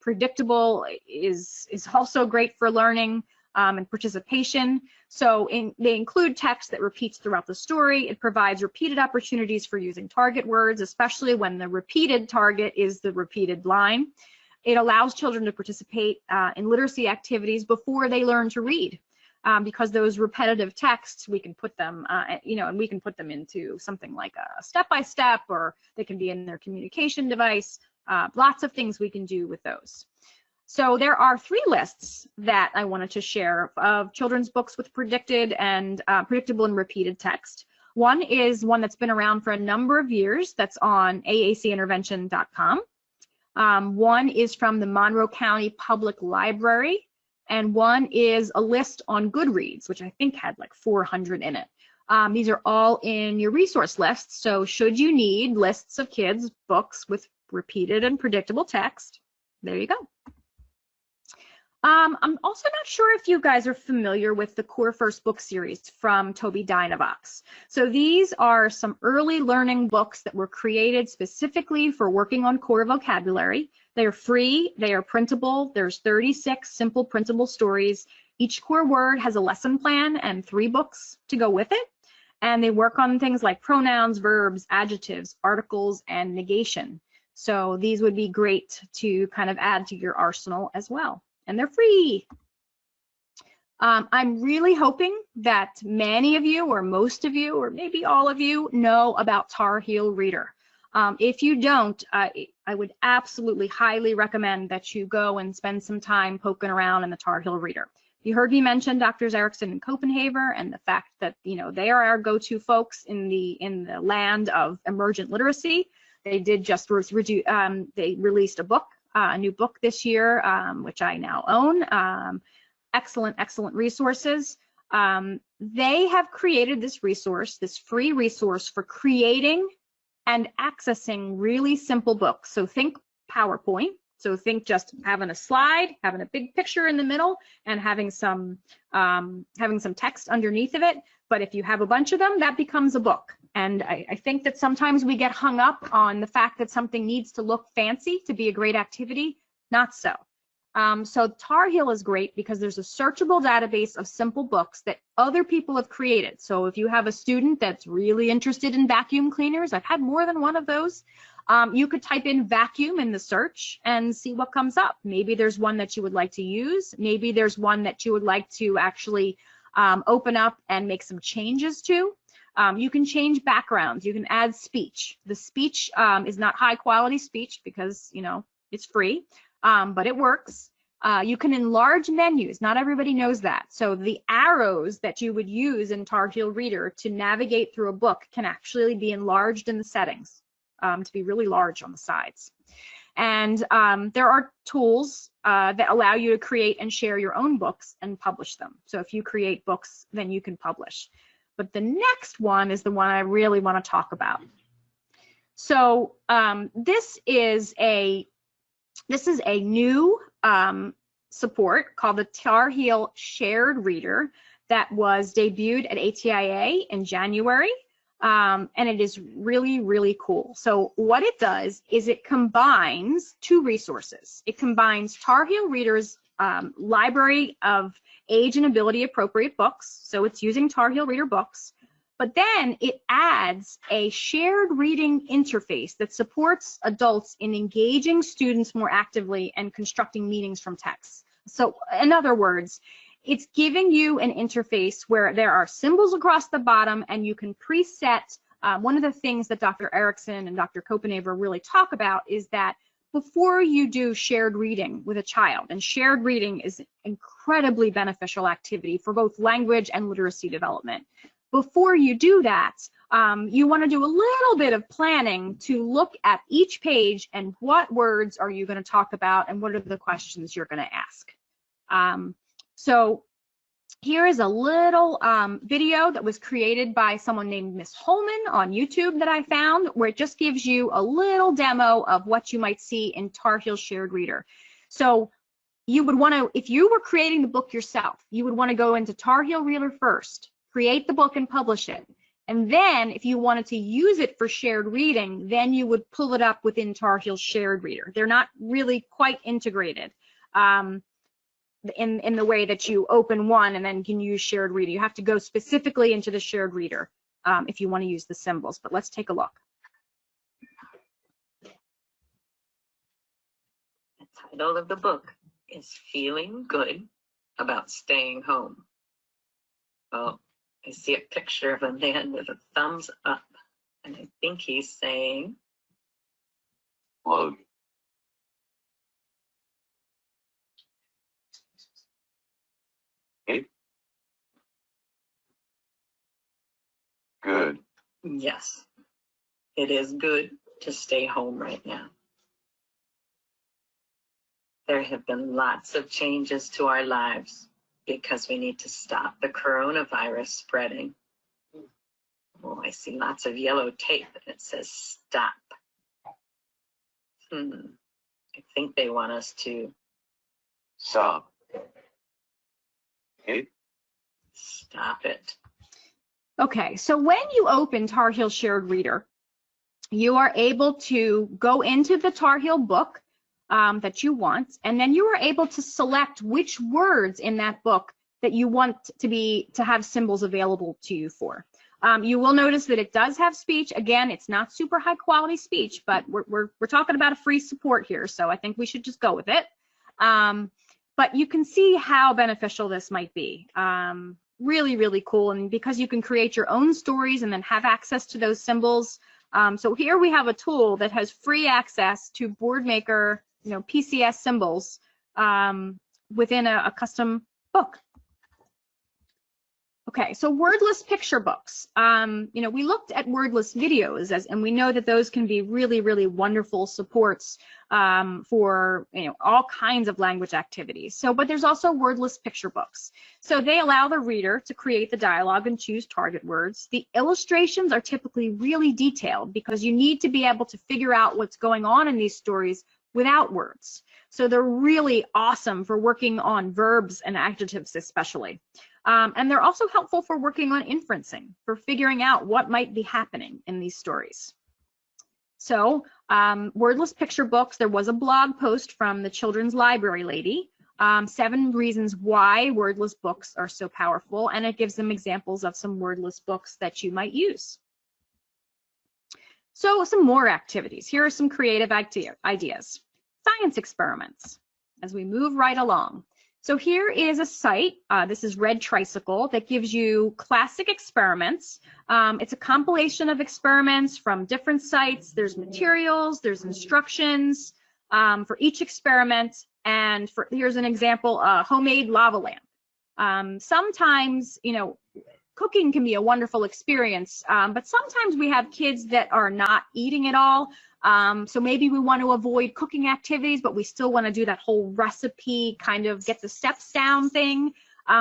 S2: Predictable is also great for learning and participation. So they include text that repeats throughout the story. It provides repeated opportunities for using target words, especially when the repeated target is the repeated line. It allows children to participate in literacy activities before they learn to read. Because those repetitive texts, we can put them, and we can put them into something like a step-by-step, or they can be in their communication device. Lots of things we can do with those. So there are 3 lists that I wanted to share of children's books with predictable and repeated text. One is one that's been around for a number of years. That's on aacintervention.com. One is from the Monroe County Public Library. And one is a list on Goodreads, which I think had like 400 in it. These are all in your resource list. So should you need lists of kids' books with repeated and predictable text, there you go. I'm also not sure if you guys are familiar with the Core First book series from Toby Dynavox. So these are some early learning books that were created specifically for working on core vocabulary. They are free, they are printable. There's 36 simple printable stories. Each core word has a lesson plan and 3 books to go with it. And they work on things like pronouns, verbs, adjectives, articles, and negation. So these would be great to kind of add to your arsenal as well. And they're free. I'm really hoping that many of you, or most of you, or maybe all of you know about Tar Heel Reader. If you don't, I would absolutely highly recommend that you go and spend some time poking around in the Tar Heel Reader. You heard me mention Drs. Erickson and Copenhaver, and the fact that they are our go-to folks in the land of emergent literacy. They did just they released a book. A new book this year, which I now own. Excellent resources. They have created this resource, this free resource for creating and accessing really simple books. So think PowerPoint. So think just having a slide, having a big picture in the middle, and having some text underneath of it. But if you have a bunch of them, that becomes a book. And I think that sometimes we get hung up on the fact that something needs to look fancy to be a great activity. Not so. So Tar Heel is great because there's a searchable database of simple books that other people have created. So if you have a student that's really interested in vacuum cleaners, I've had more than one of those, you could type in vacuum in the search and see what comes up. Maybe there's one that you would like to use. Maybe there's one that you would like to actually open up and make some changes to. You can change backgrounds. You can add speech. The speech is not high quality speech because, you know, it's free. But it works. You can enlarge menus. Not everybody knows that. So the arrows that you would use in Tar Heel Reader to navigate through a book can actually be enlarged in the settings to be really large on the sides. And there are tools that allow you to create and share your own books and publish them. So if you create books, then you can publish. But the next one is the one I really want to talk about. So this is a new support called the Tar Heel Shared Reader that was debuted at ATIA in January, and it is really, really cool. So what it does is it combines two resources. It combines Tar Heel Reader's library of age and ability appropriate books, so it's using Tar Heel Reader books, but then it adds a shared reading interface that supports adults in engaging students more actively and constructing meanings from text. So in other words, it's giving you an interface where there are symbols across the bottom and you can preset. One of the things that Dr. Erickson and Dr. Copenhaver really talk about is that before you do shared reading with a child, and shared reading is an incredibly beneficial activity for both language and literacy development. Before you do that, you want to do a little bit of planning to look at each page and what words are you going to talk about and what are the questions you're going to ask. So here is a little video that was created by someone named Miss Holman on YouTube that I found, where it just gives you a little demo of what you might see in Tar Heel Shared Reader. So you would want to, if you were creating the book yourself, you would want to go into Tar Heel Reader first, create the book and publish it. And then if you wanted to use it for shared reading, then you would pull it up within Tar Heel Shared Reader. They're not really quite integrated in the way that you open one and then can use shared reader. You have to go specifically into the shared reader if you want to use the symbols, but let's take a look.
S6: The title of the book is Feeling Good About Staying Home. Oh, I see a picture of a man with a thumbs up, and I think he's saying,
S3: Load. Okay. Good.
S6: yes, it is good to stay home right now. There have been lots of changes to our lives because we need to stop the coronavirus spreading. Oh, I see lots of yellow tape and it says stop. I think they want us to
S3: Stop. Okay.
S6: stop it.
S2: Okay, so when you open Tar Heel Shared Reader, you are able to go into the Tar Heel book that you want, and then you are able to select which words in that book that you want to have symbols available to you for. You will notice that it does have speech. Again, it's not super high quality speech, but we're talking about a free support here, so I think we should just go with it. But you can see how beneficial this might be. Really, really cool, and because you can create your own stories and then have access to those symbols. So here we have a tool that has free access to Boardmaker, PCS symbols within a custom book. Okay, so wordless picture books. You know, we looked at wordless videos, and we know that those can be really, really wonderful supports for, you know, all kinds of language activities. So, but there's also wordless picture books. So they allow the reader to create the dialogue and choose target words. The illustrations are typically really detailed because you need to be able to figure out what's going on in these stories without words. So they're really awesome for working on verbs and adjectives especially. And they're also helpful for working on inferencing, for figuring out what might be happening in these stories. So wordless picture books, there was a blog post from the Children's Library lady, 7 reasons why wordless books are so powerful, and it gives them examples of some wordless books that you might use. So some more activities. Here are some creative ideas. Science experiments, as we move right along. So here is a site, this is Red Tricycle, that gives you classic experiments. It's a compilation of experiments from different sites. There's materials, there's instructions for each experiment. And here's an example, a homemade lava lamp. Sometimes, you know, cooking can be a wonderful experience, but sometimes we have kids that are not eating at all. So maybe we want to avoid cooking activities, but we still want to do that whole recipe, kind of get the steps down thing.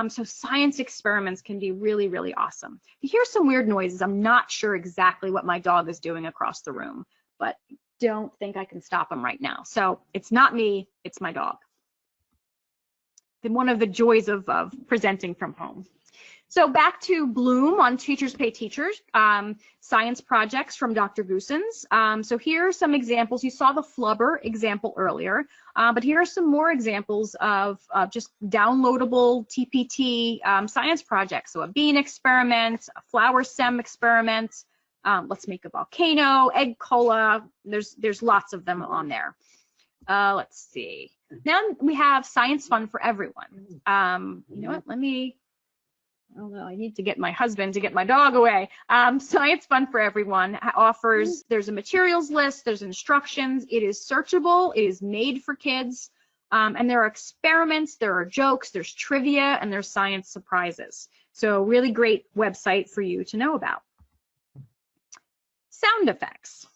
S2: So science experiments can be really, really awesome. If you hear some weird noises, I'm not sure exactly what my dog is doing across the room, but don't think I can stop him right now. So it's not me, it's my dog. Then one of the joys of presenting from home. So back to Bloom on Teachers Pay Teachers, science projects from Dr. Goossens. So here are some examples. You saw the flubber example earlier, but here are some more examples of just downloadable TPT science projects. So a bean experiment, a flower stem experiment, let's make a volcano, egg cola. There's lots of them on there. Let's see. Now we have science fun for everyone. You know what, although I need to get my husband to get my dog away. Science Fun for Everyone offers, there's a materials list, there's instructions, it is searchable, it is made for kids, and there are experiments, there are jokes, there's trivia, and there's science surprises. So really great website for you to know about. Sound effects.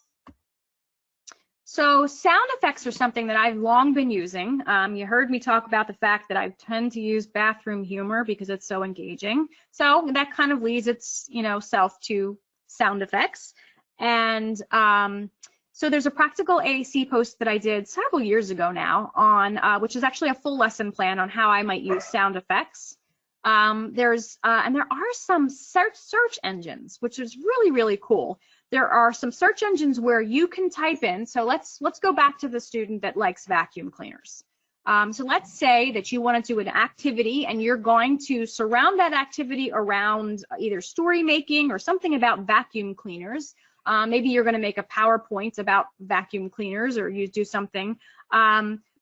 S2: So sound effects are something that I've long been using. You heard me talk about the fact that I tend to use bathroom humor because it's so engaging. So that kind of leads itself to sound effects. And so there's a practical AAC post that I did several years ago now on, which is actually a full lesson plan on how I might use sound effects. And there are some search engines, which is really, really cool. There are some search engines where you can type in, so let's go back to the student that likes vacuum cleaners. So let's say that you want to do an activity and you're going to surround that activity around either story making or something about vacuum cleaners. Maybe you're going to make a PowerPoint about vacuum cleaners, or you do something.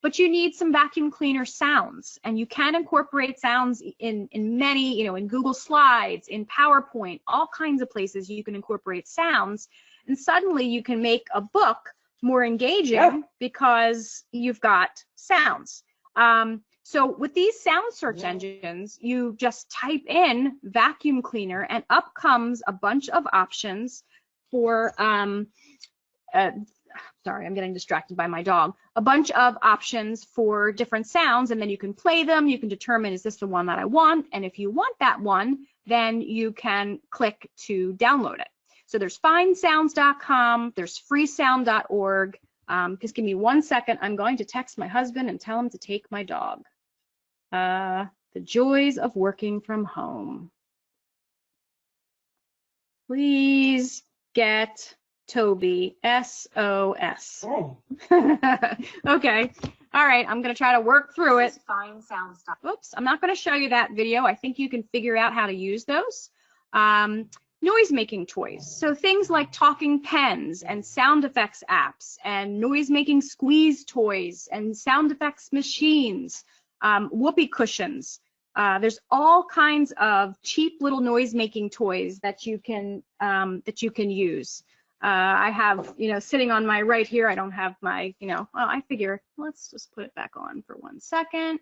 S2: But you need some vacuum cleaner sounds, and you can incorporate sounds in many, in Google Slides, in PowerPoint, all kinds of places you can incorporate sounds, and suddenly you can make a book more engaging because you've got sounds. So with these sound search engines, you just type in vacuum cleaner and up comes a bunch of options for, sorry, I'm getting distracted by my dog. A bunch of options for different sounds, and then you can play them. You can determine, is this the one that I want? And if you want that one, then you can click to download it. So there's findsounds.com, there's freesound.org. Just give me 1 second. I'm going to text my husband and tell him to take my dog. The joys of working from home. Please get Toby, SOS. Oh. Okay. All right. I'm going to try to work through it. Oops. I'm not going to show you that video. I think you can figure out how to use those. Noise making toys. So things like talking pens and sound effects apps and noise making squeeze toys and sound effects machines, whoopee cushions. There's all kinds of cheap little noise making toys that you can use. I have, sitting on my right here, I don't have my, well, I figure, let's just put it back on for 1 second.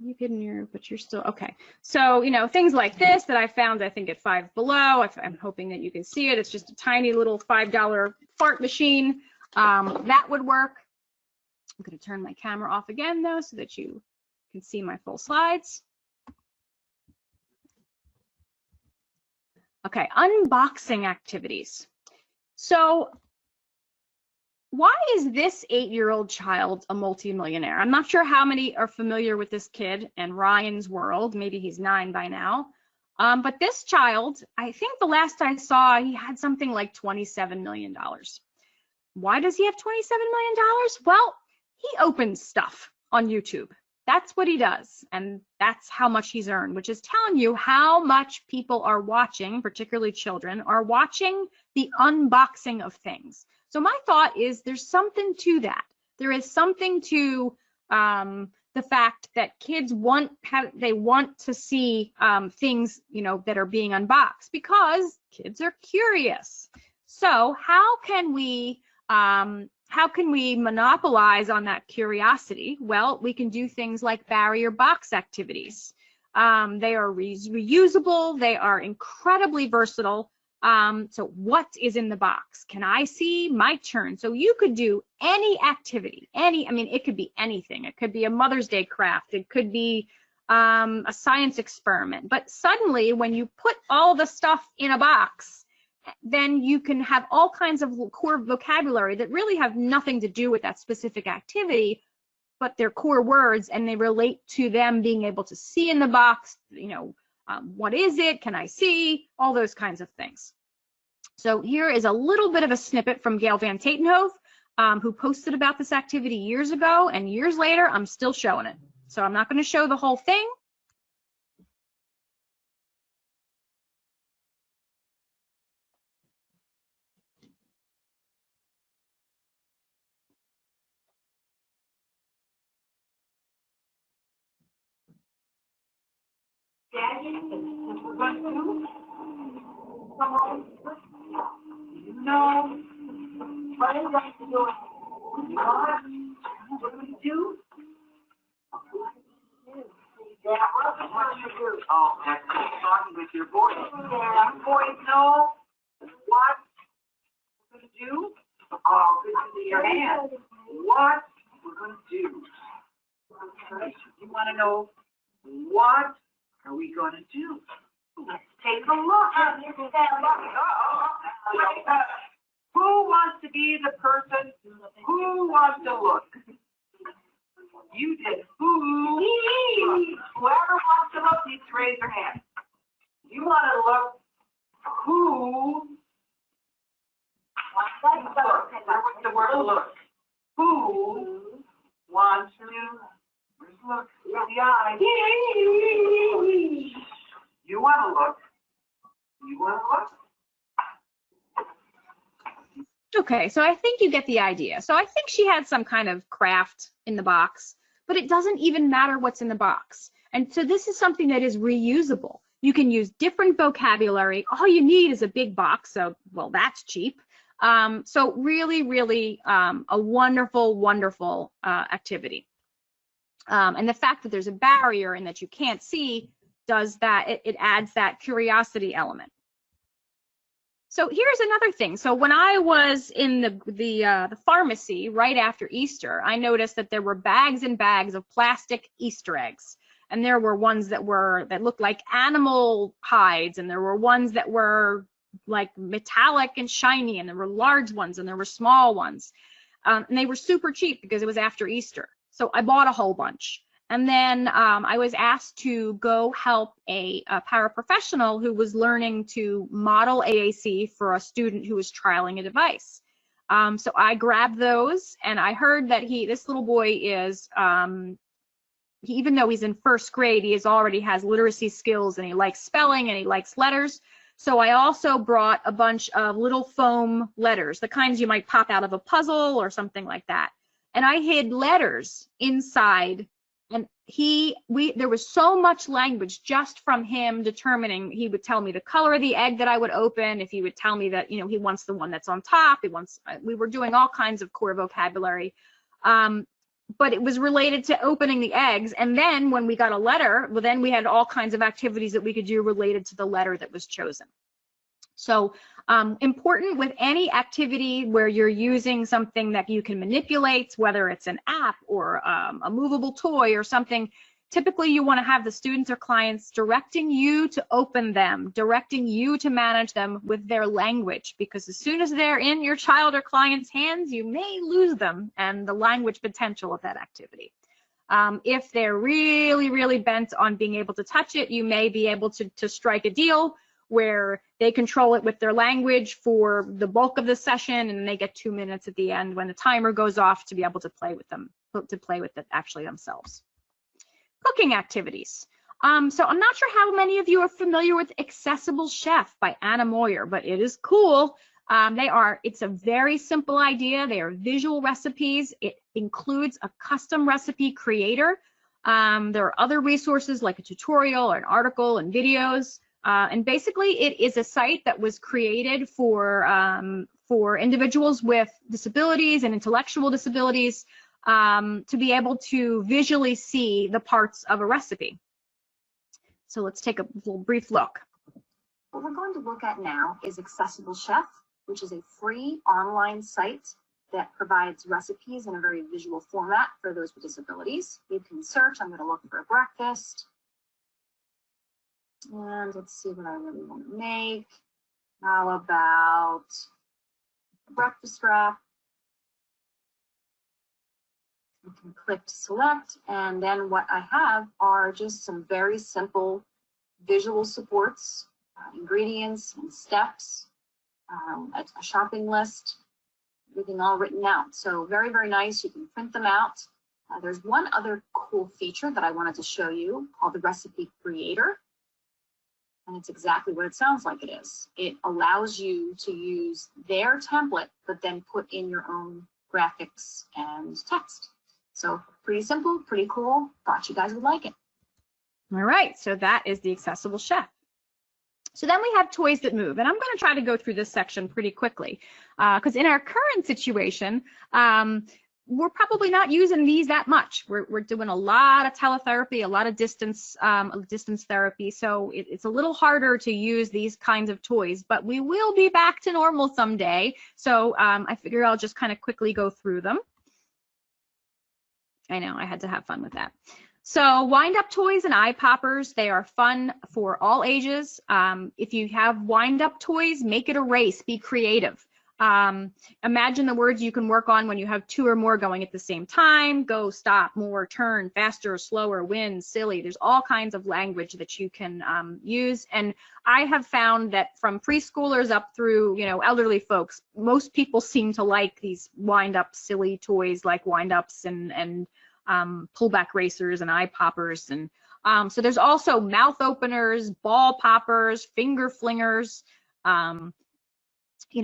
S2: You hidden but you're still okay. So, you know, things like this that I found, I think at Five Below. I'm hoping that you can see it. It's just a tiny little $5 fart machine. That would work. I'm going to turn my camera off again though, so that you can see my full slides. Okay, unboxing activities. So why is this 8-year-old child a multimillionaire? I'm not sure how many are familiar with this kid and Ryan's world. Maybe he's 9 by now. But this child, I think the last I saw, he had something like $27 million. Why does he have $27 million? Well, he opens stuff on YouTube. That's what he does, and that's how much he's earned, which is telling you how much people are watching, particularly children, are watching the unboxing of things. So my thought is there's something to that. There is something to the fact that kids want to see things, you know, that are being unboxed because kids are curious. So how can we monopolize on that curiosity? Well, we can do things like barrier box activities. They are reusable. They are incredibly versatile. So what is in the box? Can I see? My turn. So you could do any activity, I mean, it could be anything. It could be a Mother's Day craft. It could be a science experiment. But suddenly when you put all the stuff in a box, then you can have all kinds of core vocabulary that really have nothing to do with that specific activity, but they're core words and they relate to them being able to see in the box, you know, what is it? Can I see? All those kinds of things. So here is a little bit of a snippet from Gail Van Tatenhove, who posted about this activity years ago, and years later, I'm still showing it. So I'm not going to show the whole thing.
S4: Daddy, we're going to come home. No. What are you going to do? What? What do we do? Yeah, what do you do? Oh, that's talking with your boys. Yeah, boys know what we're going to do. Oh, good to see your hand. What we're going to do. You want to know what are we going to do? Let's take a look. Who wants to be the person? Who wants to look? You did. Who? Whoever wants to look needs to raise their hand. You want to look. Who? What's the word look? Who wants to look? The eye. You want to look. You want to look.
S2: Okay, so I think you get the idea. So I think she had some kind of craft in the box, but it doesn't even matter what's in the box. And so this is something that is reusable. You can use different vocabulary. All you need is a big box, so, well, that's cheap. So really, really a wonderful, wonderful activity. And the fact that there's a barrier and that you can't see does that, it adds that curiosity element. So here's another thing. So when I was in the pharmacy right after Easter, I noticed that there were bags and bags of plastic Easter eggs. And there were ones that looked like animal hides, and there were ones that were like metallic and shiny, and there were large ones and there were small ones. And they were super cheap because it was after Easter. So I bought a whole bunch. And then I was asked to go help a paraprofessional who was learning to model AAC for a student who was trialing a device. So I grabbed those, and I heard that this little boy is, even though he's in first grade, he already has literacy skills, and he likes spelling and he likes letters. So I also brought a bunch of little foam letters, the kinds you might pop out of a puzzle or something like that. And I hid letters inside. And there was so much language just from him determining. He would tell me the color of the egg that I would open. If he would tell me that, you know, he wants the one that's on top. We were doing all kinds of core vocabulary. but it was related to opening the eggs. And then when we got a letter, well, then we had all kinds of activities that we could do related to the letter that was chosen. So important with any activity where you're using something that you can manipulate, whether it's an app or a movable toy or something, typically you want to have the students or clients directing you to open them, directing you to manage them with their language, because as soon as they're in your child or client's hands, you may lose them and the language potential of that activity. If they're really, really bent on being able to touch it, you may be able to strike a deal where they control it with their language for the bulk of the session, and they get 2 minutes at the end when the timer goes off to be able to play with them, to play with it actually themselves. Cooking activities. So I'm not sure how many of you are familiar with Accessible Chef by Anna Moyer, but it is cool. It's a very simple idea. They are visual recipes. It includes a custom recipe creator. There are other resources like a tutorial or an article and videos. And basically it is a site that was created for individuals with disabilities and intellectual disabilities to be able to visually see the parts of a recipe. So let's take a little brief look.
S7: What we're going to look at now is Accessible Chef, which is a free online site that provides recipes in a very visual format for those with disabilities. You can search. I'm going to look for a breakfast. And let's see what I really want to make. How about a breakfast wrap? You can click to select, and then what I have are just some very simple visual supports, ingredients and steps, a shopping list, everything all written out. So very, very nice. You can print them out. There's one other cool feature that I wanted to show you called the Recipe Creator. And it's exactly what it sounds like it is. It allows you to use their template, but then put in your own graphics and text. So pretty simple, pretty cool. Thought you guys would like it.
S2: All right, so that is the Accessible Chef. So then we have Toys That Move, and I'm going to try to go through this section pretty quickly because in our current situation, we're probably not using these that much. We're doing a lot of teletherapy, a lot of distance therapy, so it's a little harder to use these kinds of toys, but we will be back to normal someday. So I figure I'll just kind of quickly go through them. I know, I had to have fun with that. So wind-up toys and eye poppers, they are fun for all ages. If you have wind-up toys, make it a race, be creative. Imagine the words you can work on when you have 2 or more going at the same time. Go, stop, more, turn, faster, slower, win, silly. There's all kinds of language that you can use. And I have found that from preschoolers up through, elderly folks, most people seem to like these wind-up silly toys like wind-ups and pullback racers and eye poppers. And so there's also mouth openers, ball poppers, finger flingers,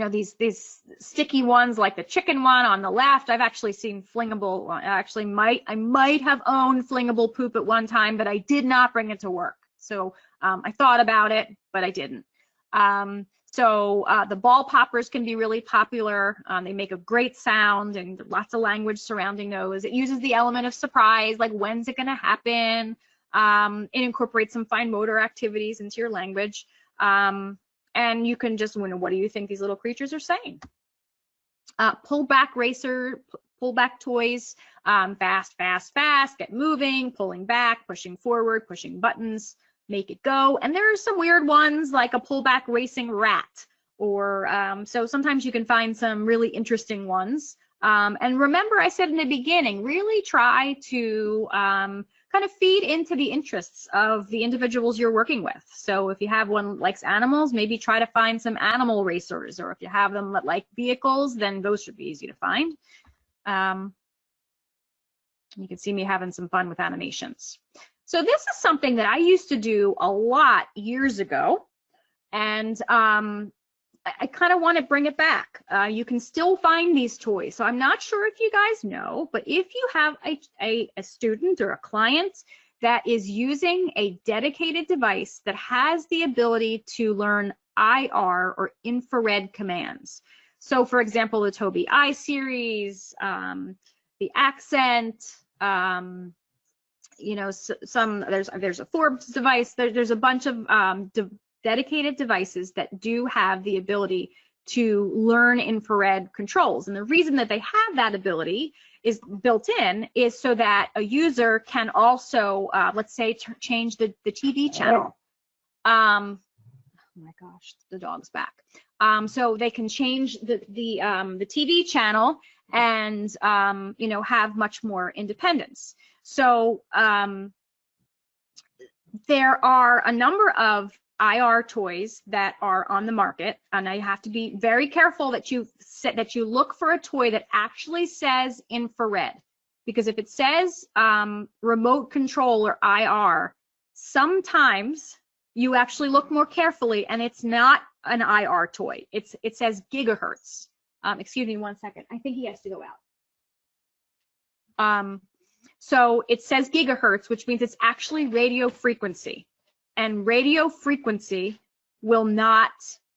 S2: these sticky ones like the chicken one on the left. I've actually seen flingable. I might have owned flingable poop at one time, but I did not bring it to work. So I thought about it, but I didn't. So the ball poppers can be really popular. They make a great sound and lots of language surrounding those. It uses the element of surprise, like when's it going to happen? It incorporates some fine motor activities into your language. And you can just wonder, what do you think these little creatures are saying? Pullback racer, pullback toys, fast, fast, fast, get moving, pulling back, pushing forward, pushing buttons, make it go. And there are some weird ones like a pullback racing rat, or so sometimes you can find some really interesting ones. And remember, I said in the beginning, really try to kind of feed into the interests of the individuals you're working with. So if you have one that likes animals, maybe try to find some animal racers, or if you have them that like vehicles, then those should be easy to find. You can see me having some fun with animations. So this is something that I used to do a lot years ago, and I kind of want to bring it back. You can still find these toys. So I'm not sure if you guys know, but if you have a student or a client that is using a dedicated device that has the ability to learn IR or infrared commands. So for example, the Tobii I series, the accent, you know, there's a Forbes device. There's a bunch of dedicated devices that do have the ability to learn infrared controls. And the reason that they have that ability is built in is so that a user can also, let's say, change the TV channel. Oh my gosh, the dog's back. So they can change the TV channel and you know, have much more independence. So there are a number of IR toys that are on the market, and I have to be very careful that you look for a toy that actually says infrared, because if it says remote control or IR, sometimes you actually look more carefully and it's not an IR toy. It says gigahertz. Excuse me 1 second. I think he has to go out. So it says gigahertz, which means it's actually radio frequency. And radio frequency will not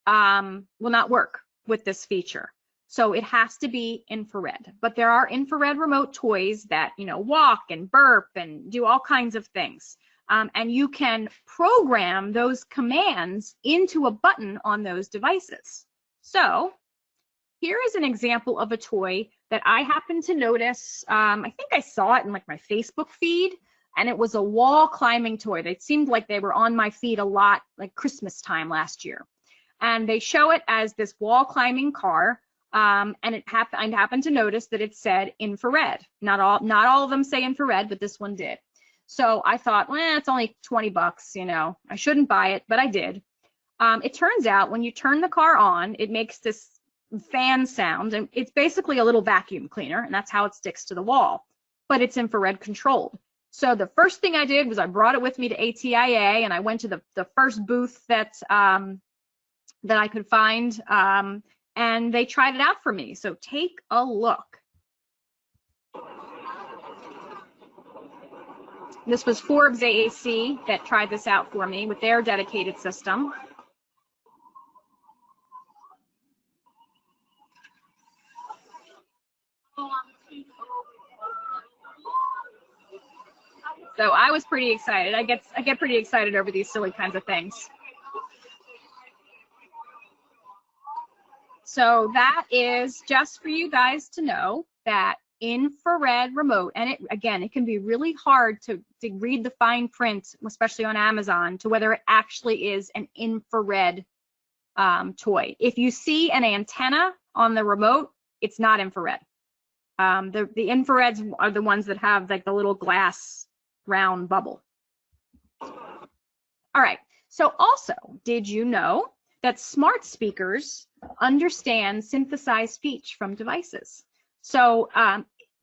S2: work with this feature. So it has to be infrared. But there are infrared remote toys that, you know, walk and burp and do all kinds of things. And you can program those commands into a button on those devices. So here is an example of a toy that I happened to notice. I think I saw it in like my Facebook feed. And it was a wall climbing toy. They seemed like they were on my feed a lot, like Christmas time last year. And they show it as this wall climbing car. And I happened to notice that it said infrared. Not all of them say infrared, but this one did. So I thought, well, it's only 20 bucks, you know, I shouldn't buy it, but I did. It turns out when you turn the car on, it makes this fan sound, and it's basically a little vacuum cleaner, and that's how it sticks to the wall, but it's infrared controlled. So the first thing I did was I brought it with me to ATIA, and I went to the first booth that I could find, and they tried it out for me. So take a look. This was Forbes AAC that tried this out for me with their dedicated system. So I was pretty excited. I get pretty excited over these silly kinds of things. So that is just for you guys to know that infrared remote, and it can be really hard to read the fine print, especially on Amazon, to whether it actually is an infrared toy. If you see an antenna on the remote, it's not infrared. The infrareds are the ones that have like the little glass round bubble. All right, so also, did you know that smart speakers understand synthesized speech from devices? So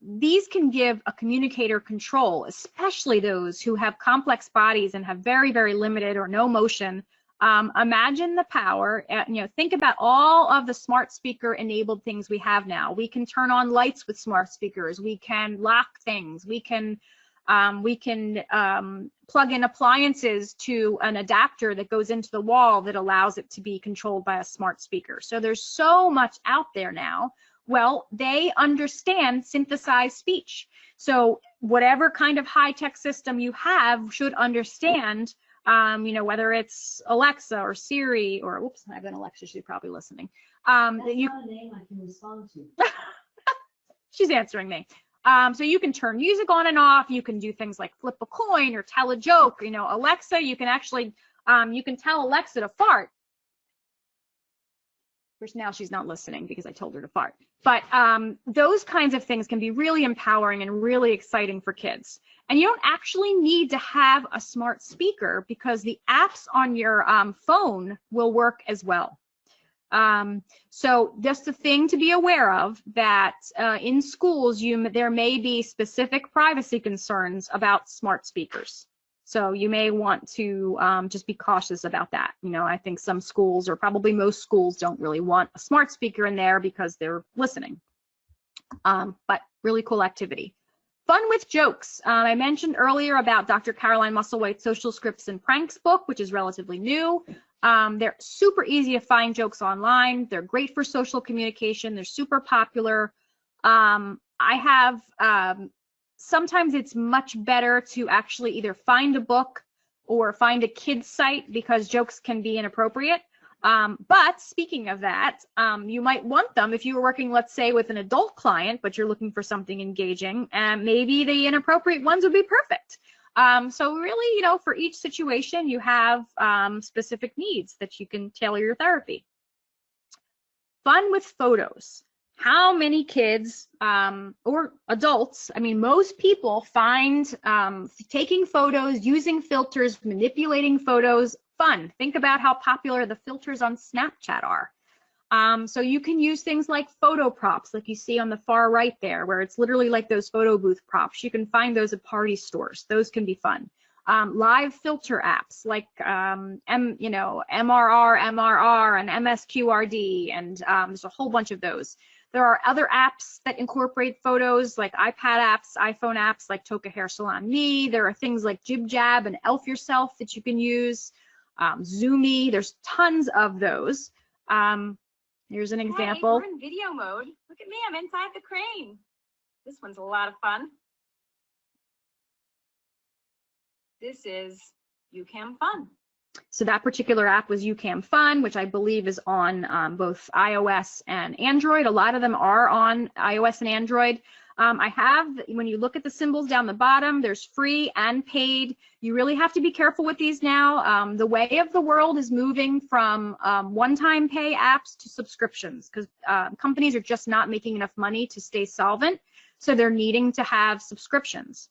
S2: these can give a communicator control, especially those who have complex bodies and have very, very limited or no motion. Imagine the power, you know, think about all of the smart speaker enabled things we have now. We can turn on lights with smart speakers. We can lock things. We can plug in appliances to an adapter that goes into the wall that allows it to be controlled by a smart speaker. So there's so much out there now. Well, they understand synthesized speech. So whatever kind of high-tech system you have should understand, you know, whether it's Alexa or Siri or, oops, I have an Alexa, she's probably listening. That's not a name I can respond to. She's answering me. So you can turn music on and off. You can do things like flip a coin or tell a joke. You know, Alexa, you can actually, you can tell Alexa to fart. Of course, now she's not listening because I told her to fart. But those kinds of things can be really empowering and really exciting for kids. And you don't actually need to have a smart speaker because the apps on your phone will work as well. So just a thing to be aware of that in schools, there may be specific privacy concerns about smart speakers. So you may want to just be cautious about that. You know, I think some schools, or probably most schools, don't really want a smart speaker in there because they're listening. But really cool activity. Fun with jokes. I mentioned earlier about Dr. Caroline Musselwhite's Social Scripts and Pranks book, which is relatively new. They're super easy to find jokes online. They're great for social communication. They're super popular. I have, sometimes it's much better to actually either find a book or find a kid's site because jokes can be inappropriate. But speaking of that, you might want them if you were working, let's say, with an adult client, but you're looking for something engaging, and maybe the inappropriate ones would be perfect. So really, you know, for each situation, you have specific needs that you can tailor your therapy. Fun with photos. How many kids or adults, I mean, most people find taking photos, using filters, manipulating photos fun. Think about how popular the filters on Snapchat are. So you can use things like photo props, like you see on the far right there, where it's literally like those photo booth props. You can find those at party stores. Those can be fun. Live filter apps like you know, MRR, and MSQRD, and there's a whole bunch of those. There are other apps that incorporate photos, like iPad apps, iPhone apps, like Toka Hair Salon Me. There are things like Jib Jab and Elf Yourself that you can use. Zoomy, there's tons of those. Here's an example.
S5: Hey, we're in video mode. Look at me, I'm inside the crane. This one's a lot of fun. This is YouCam Fun.
S2: So that particular app was YouCam Fun, which I believe is on both iOS and Android. A lot of them are on iOS and Android. I have, when you look at the symbols down the bottom, there's free and paid. You really have to be careful with these now. The way of the world is moving from one-time pay apps to subscriptions, because companies are just not making enough money to stay solvent. So they're needing to have subscriptions,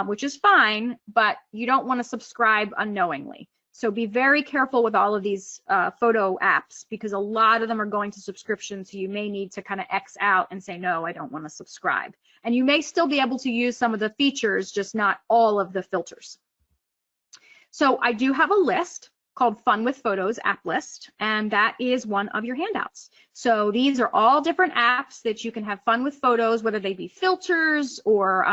S2: which is fine, but you don't want to subscribe unknowingly. So be very careful with all of these photo apps, because a lot of them are going to subscription. So you may need to kind of X out and say, no, I don't want to subscribe. And you may still be able to use some of the features, just not all of the filters. So I do have a list called Fun with Photos app list, and that is one of your handouts. So these are all different apps that you can have fun with photos, whether they be filters or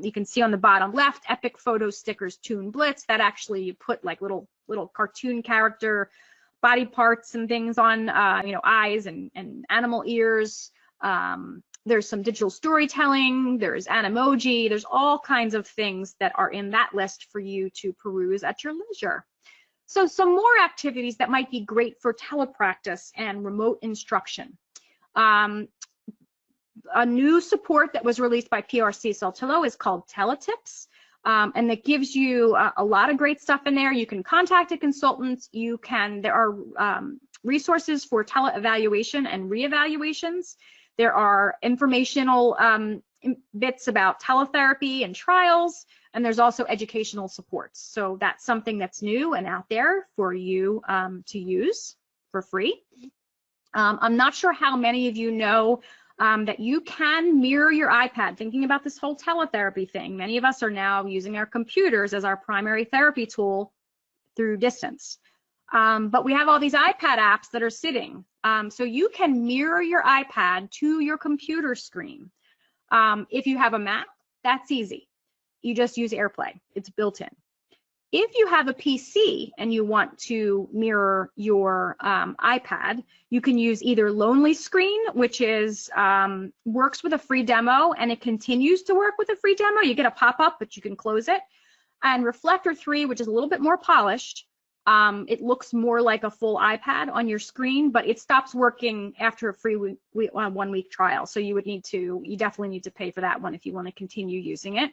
S2: you can see on the bottom left, Epic Photo Stickers Toon Blitz. That actually you put like little cartoon character body parts and things on, you know, eyes and animal ears. There's some digital storytelling, there's Animoji, there's all kinds of things that are in that list for you to peruse at your leisure. So some more activities that might be great for telepractice and remote instruction. A new support that was released by PRC Saltillo is called Teletips, and it gives you a lot of great stuff in there. You can contact a consultant. There are resources for tele-evaluation and re-evaluations. There are informational bits about teletherapy and trials, and there's also educational supports. So that's something that's new and out there for you to use for free. I'm not sure how many of you know that you can mirror your iPad. Thinking about this whole teletherapy thing, many of us are now using our computers as our primary therapy tool through distance. But we have all these iPad apps that are sitting. So you can mirror your iPad to your computer screen. If you have a Mac, that's easy. You just use AirPlay. It's built in. If you have a PC and you want to mirror your iPad, you can use either Lonely Screen, which is works with a free demo, and it continues to work with a free demo. You get a pop-up, but you can close it. And Reflector 3, which is a little bit more polished. It looks more like a full iPad on your screen, but it stops working after a free 1 week trial. So you definitely need to pay for that one if you want to continue using it.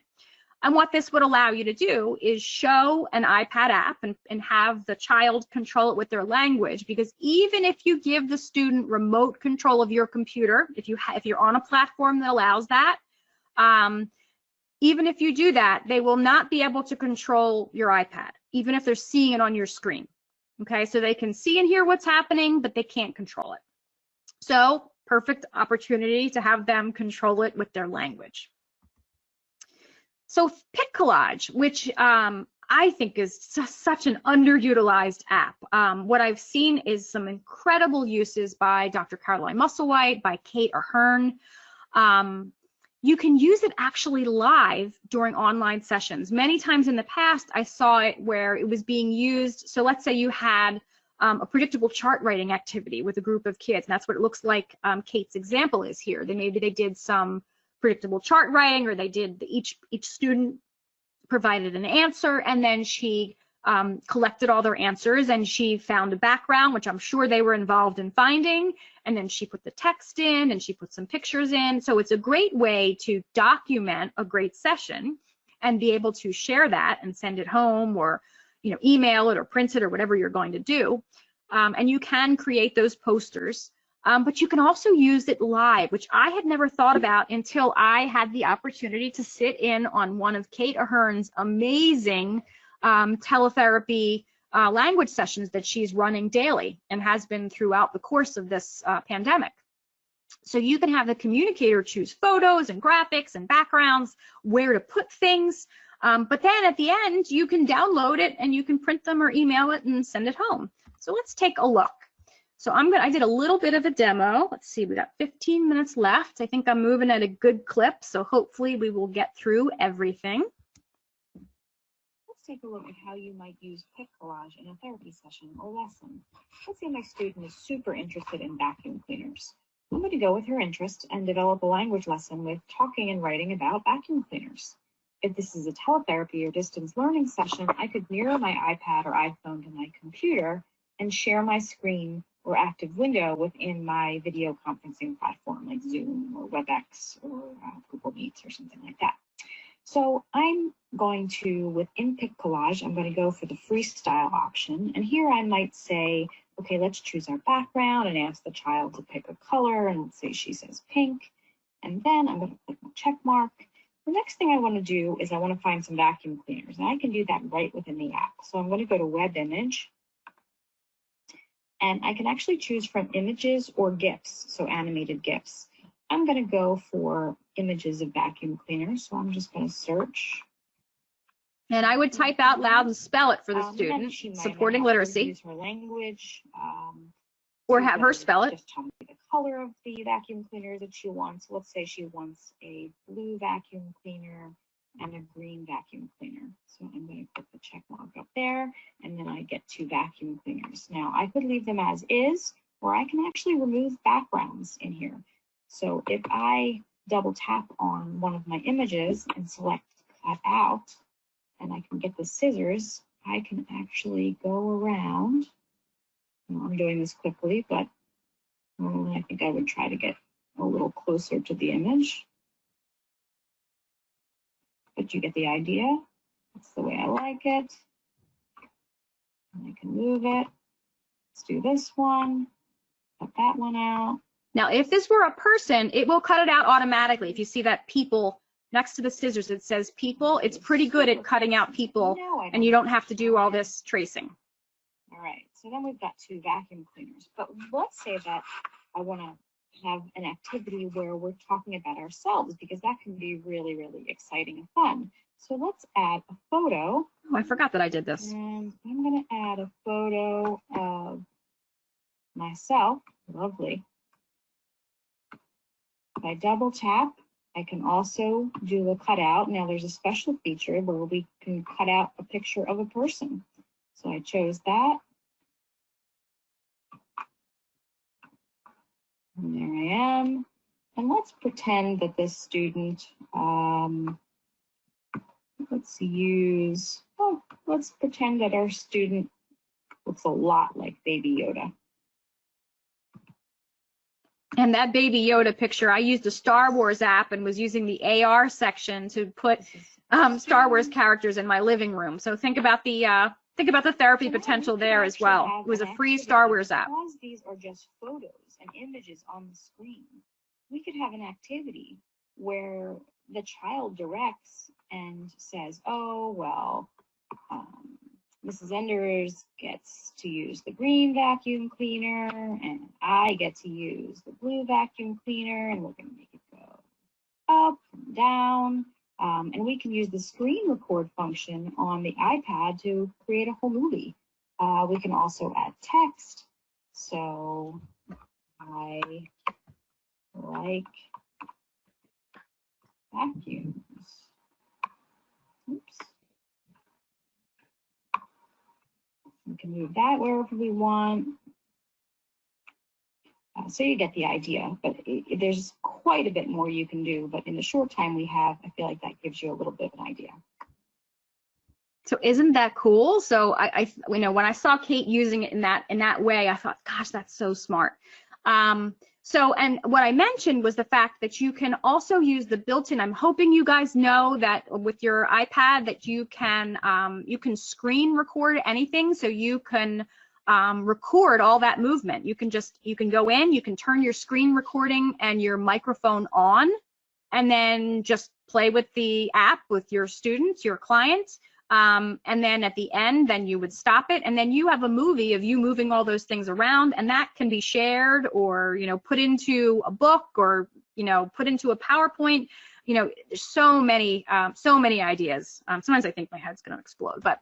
S2: And what this would allow you to do is show an iPad app and have the child control it with their language, because even if you give the student remote control of your computer, if you're on a platform that allows that, even if you do that, they will not be able to control your iPad, even if they're seeing it on your screen. Okay, so they can see and hear what's happening, but they can't control it. So perfect opportunity to have them control it with their language. So Pic Collage, which I think is such an underutilized app. What I've seen is some incredible uses by Dr. Caroline Musselwhite, by Kate Ahern. You can use it actually live during online sessions. Many times in the past, I saw it where it was being used. So let's say you had a predictable chart writing activity with a group of kids, and that's what it looks like Kate's example is here. Maybe they did some predictable chart writing, or they did each student provided an answer, and then she collected all their answers, and she found a background, which I'm sure they were involved in finding, and then she put the text in, and she put some pictures in. So it's a great way to document a great session and be able to share that and send it home, or email it or print it or whatever you're going to do. And you can create those posters, but you can also use it live, which I had never thought about until I had the opportunity to sit in on one of Kate Ahern's amazing teletherapy language sessions that she's running daily and has been throughout the course of this pandemic. So you can have the communicator choose photos and graphics and backgrounds, where to put things, but then at the end you can download it and you can print them or email it and send it home. So let's take a look. So I did a little bit of a demo. Let's see, we got 15 minutes left. I think I'm moving at a good clip, so hopefully we will get through everything.
S7: Let's take a look at how you might use pic collage in a therapy session or lesson. Let's say my student is super interested in vacuum cleaners. I'm going to go with her interest and develop a language lesson with talking and writing about vacuum cleaners. If this is a teletherapy or distance learning session, I could mirror my iPad or iPhone to my computer and share my screen or active window within my video conferencing platform like Zoom or WebEx or Google Meets or something like that. So I'm going to, within Pic Collage, I'm going to go for the freestyle option. And here I might say, okay, let's choose our background and ask the child to pick a color. And let's say she says pink. And then I'm going to click my check mark. The next thing I want to do is I want to find some vacuum cleaners. And I can do that right within the app. So I'm going to go to Web Image. And I can actually choose from images or GIFs, so animated GIFs. I'm going to go for images of vacuum cleaners, so I'm just going to search.
S2: And I would type out loud and spell it for the student, supporting literacy.
S7: Use her language.
S2: Or have her spell it.
S7: Just tell me the color of the vacuum cleaner that she wants. Let's say she wants a blue vacuum cleaner and a green vacuum cleaner. So I'm going to put the check mark up there, and then I get 2 vacuum cleaners. Now I could leave them as is, or I can actually remove backgrounds in here. So if I double tap on one of my images and select cut out, and I can get the scissors, I can actually go around. I'm doing this quickly, but I think I would try to get a little closer to the image. But you get the idea. That's the way I like it. And I can move it. Let's do this one. Cut that one out.
S2: Now, if this were a person, it will cut it out automatically. If you see that people next to the scissors, it says people. It's pretty good at cutting out people, and you don't have to do all this tracing.
S7: All right, so then we've got 2 vacuum cleaners. But let's say that I want to have an activity where we're talking about ourselves, because that can be really, really exciting and fun. So let's add a photo.
S2: Oh, I forgot that I did this.
S7: And I'm going to add a photo of myself. Lovely. If I double tap, I can also do a cutout. Now there's a special feature where we can cut out a picture of a person. So I chose that. And there I am. And let's pretend that this student, let's pretend that our student looks a lot like Baby Yoda.
S2: And that Baby Yoda picture, I used a Star Wars app and was using the AR section to put Star Wars characters in my living room. So think about the therapy potential there as well. It was a free Star Wars app.
S7: Because these are just photos and images on the screen, we could have an activity where the child directs and says, oh, well, Mrs. Enders gets to use the green vacuum cleaner, and I get to use the blue vacuum cleaner, and we're going to make it go up and down. And we can use the screen record function on the iPad to create a whole movie. We can also add text. So I like vacuums. Oops. We can move that wherever we want.
S8: So you get the idea, but there's quite a bit more you can do. But in the short time we have, I feel like that gives you a little bit of an idea.
S2: So isn't that cool? So I you know, when I saw Kate using it in that way, I thought, gosh, that's so smart. So, and what I mentioned was the fact that you can also use the built-in. I'm hoping you guys know that with your iPad that you can screen record anything, so you can record all that movement. You can go in, you can turn your screen recording and your microphone on, and then just play with the app with your students, your clients. And then at the end, then you would stop it, and then you have a movie of you moving all those things around, and that can be shared or, you know, put into a book or, you know, put into a PowerPoint. You know, there's so many ideas. Sometimes I think my head's going to explode, but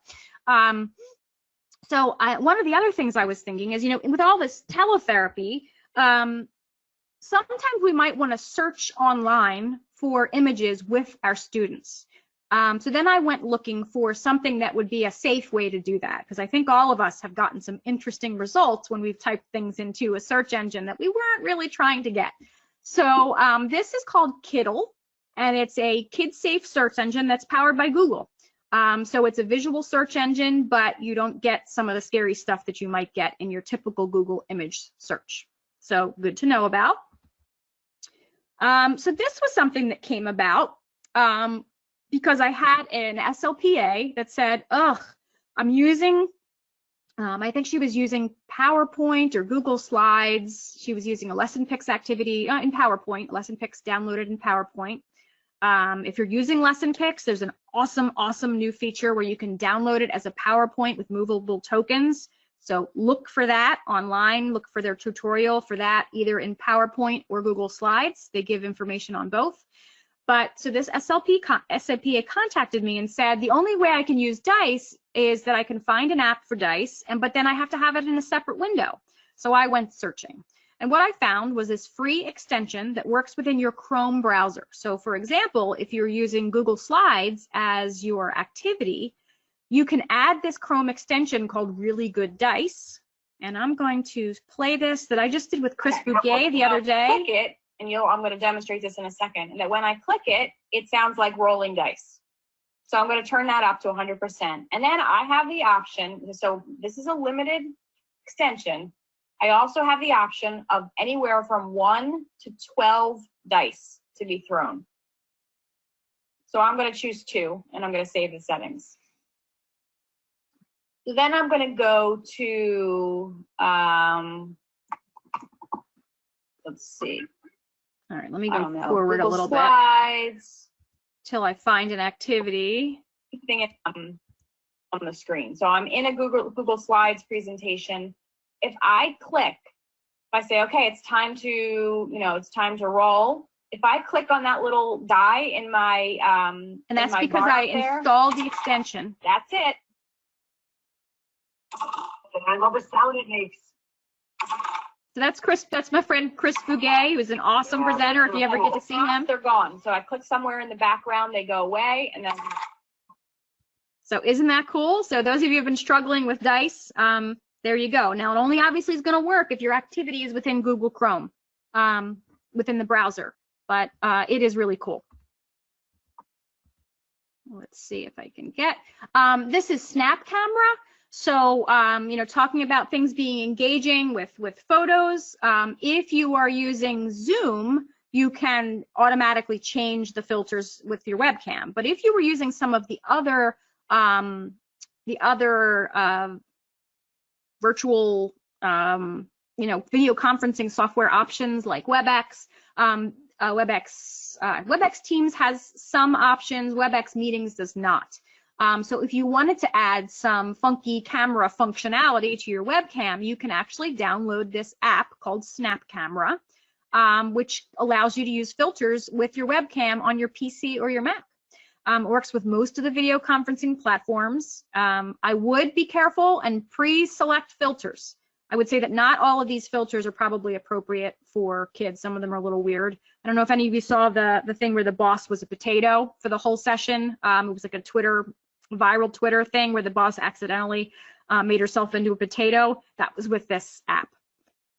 S2: so one of the other things I was thinking is, you know, with all this teletherapy, sometimes we might want to search online for images with our students. So then I went looking for something that would be a safe way to do that, because I think all of us have gotten some interesting results when we've typed things into a search engine that we weren't really trying to get. So this is called Kiddle, and it's a kid-safe search engine that's powered by Google. So it's a visual search engine, but you don't get some of the scary stuff that you might get in your typical Google image search. So good to know about. So this was something that came about because I had an SLPA that said, ugh, I'm using, I think she was using PowerPoint or Google Slides. She was using a Lesson Picks activity in PowerPoint, Lesson Picks downloaded in PowerPoint. If you're using Lesson Picks, there's an awesome new feature where you can download it as a PowerPoint with movable tokens. So look for that online, look for their tutorial for that, either in PowerPoint or Google Slides. They give information on both. But so this SLPA contacted me and said, the only way I can use Dice is that I can find an app for Dice, but then I have to have it in a separate window. So I went searching. And what I found was this free extension that works within your Chrome browser. So for example, if you're using Google Slides as your activity, you can add this Chrome extension called Really Good Dice. And I'm going to play this that I just did with Chris Bouguet the other day.
S8: Click it, and I'm going to demonstrate this in a second. And that when I click it, it sounds like rolling dice. So I'm going to turn that up to 100%. And then I have the option, so this is a limited extension. I also have the option of anywhere from 1 to 12 dice to be thrown. So I'm going to choose 2, and I'm going to save the settings. So then I'm going to go to, let's see.
S2: All right, let me go forward
S8: Google
S2: a little
S8: Slides,
S2: bit till I find an activity.
S8: Thing on the screen. So I'm in a Google Slides presentation. If I click, if I say, okay, it's time to, it's time to roll. If I click on that little die in my,
S2: and that's because I installed the extension.
S8: That's it.
S4: I love the sound it makes.
S2: So that's Chris. That's my friend Chris Bouguet, who's an awesome presenter. If you ever get to see him,
S8: they're gone. So I click somewhere in the background, they go away, and then.
S2: So isn't that cool? So those of you who have been struggling with Dice, there you go. Now it only obviously is going to work if your activity is within Google Chrome, within the browser. But it is really cool. Let's see if I can get. This is Snap Camera. So, talking about things being engaging with photos, if you are using Zoom, you can automatically change the filters with your webcam. But if you were using some of the other virtual, video conferencing software options like WebEx, WebEx Teams has some options, WebEx Meetings does not. So if you wanted to add some funky camera functionality to your webcam, you can actually download this app called Snap Camera, which allows you to use filters with your webcam on your PC or your Mac. It works with most of the video conferencing platforms. I would be careful and pre-select filters. I would say that not all of these filters are probably appropriate for kids. Some of them are a little weird. I don't know if any of you saw the thing where the boss was a potato for the whole session. It was like a viral Twitter thing where the boss accidentally made herself into a potato. That was with this app.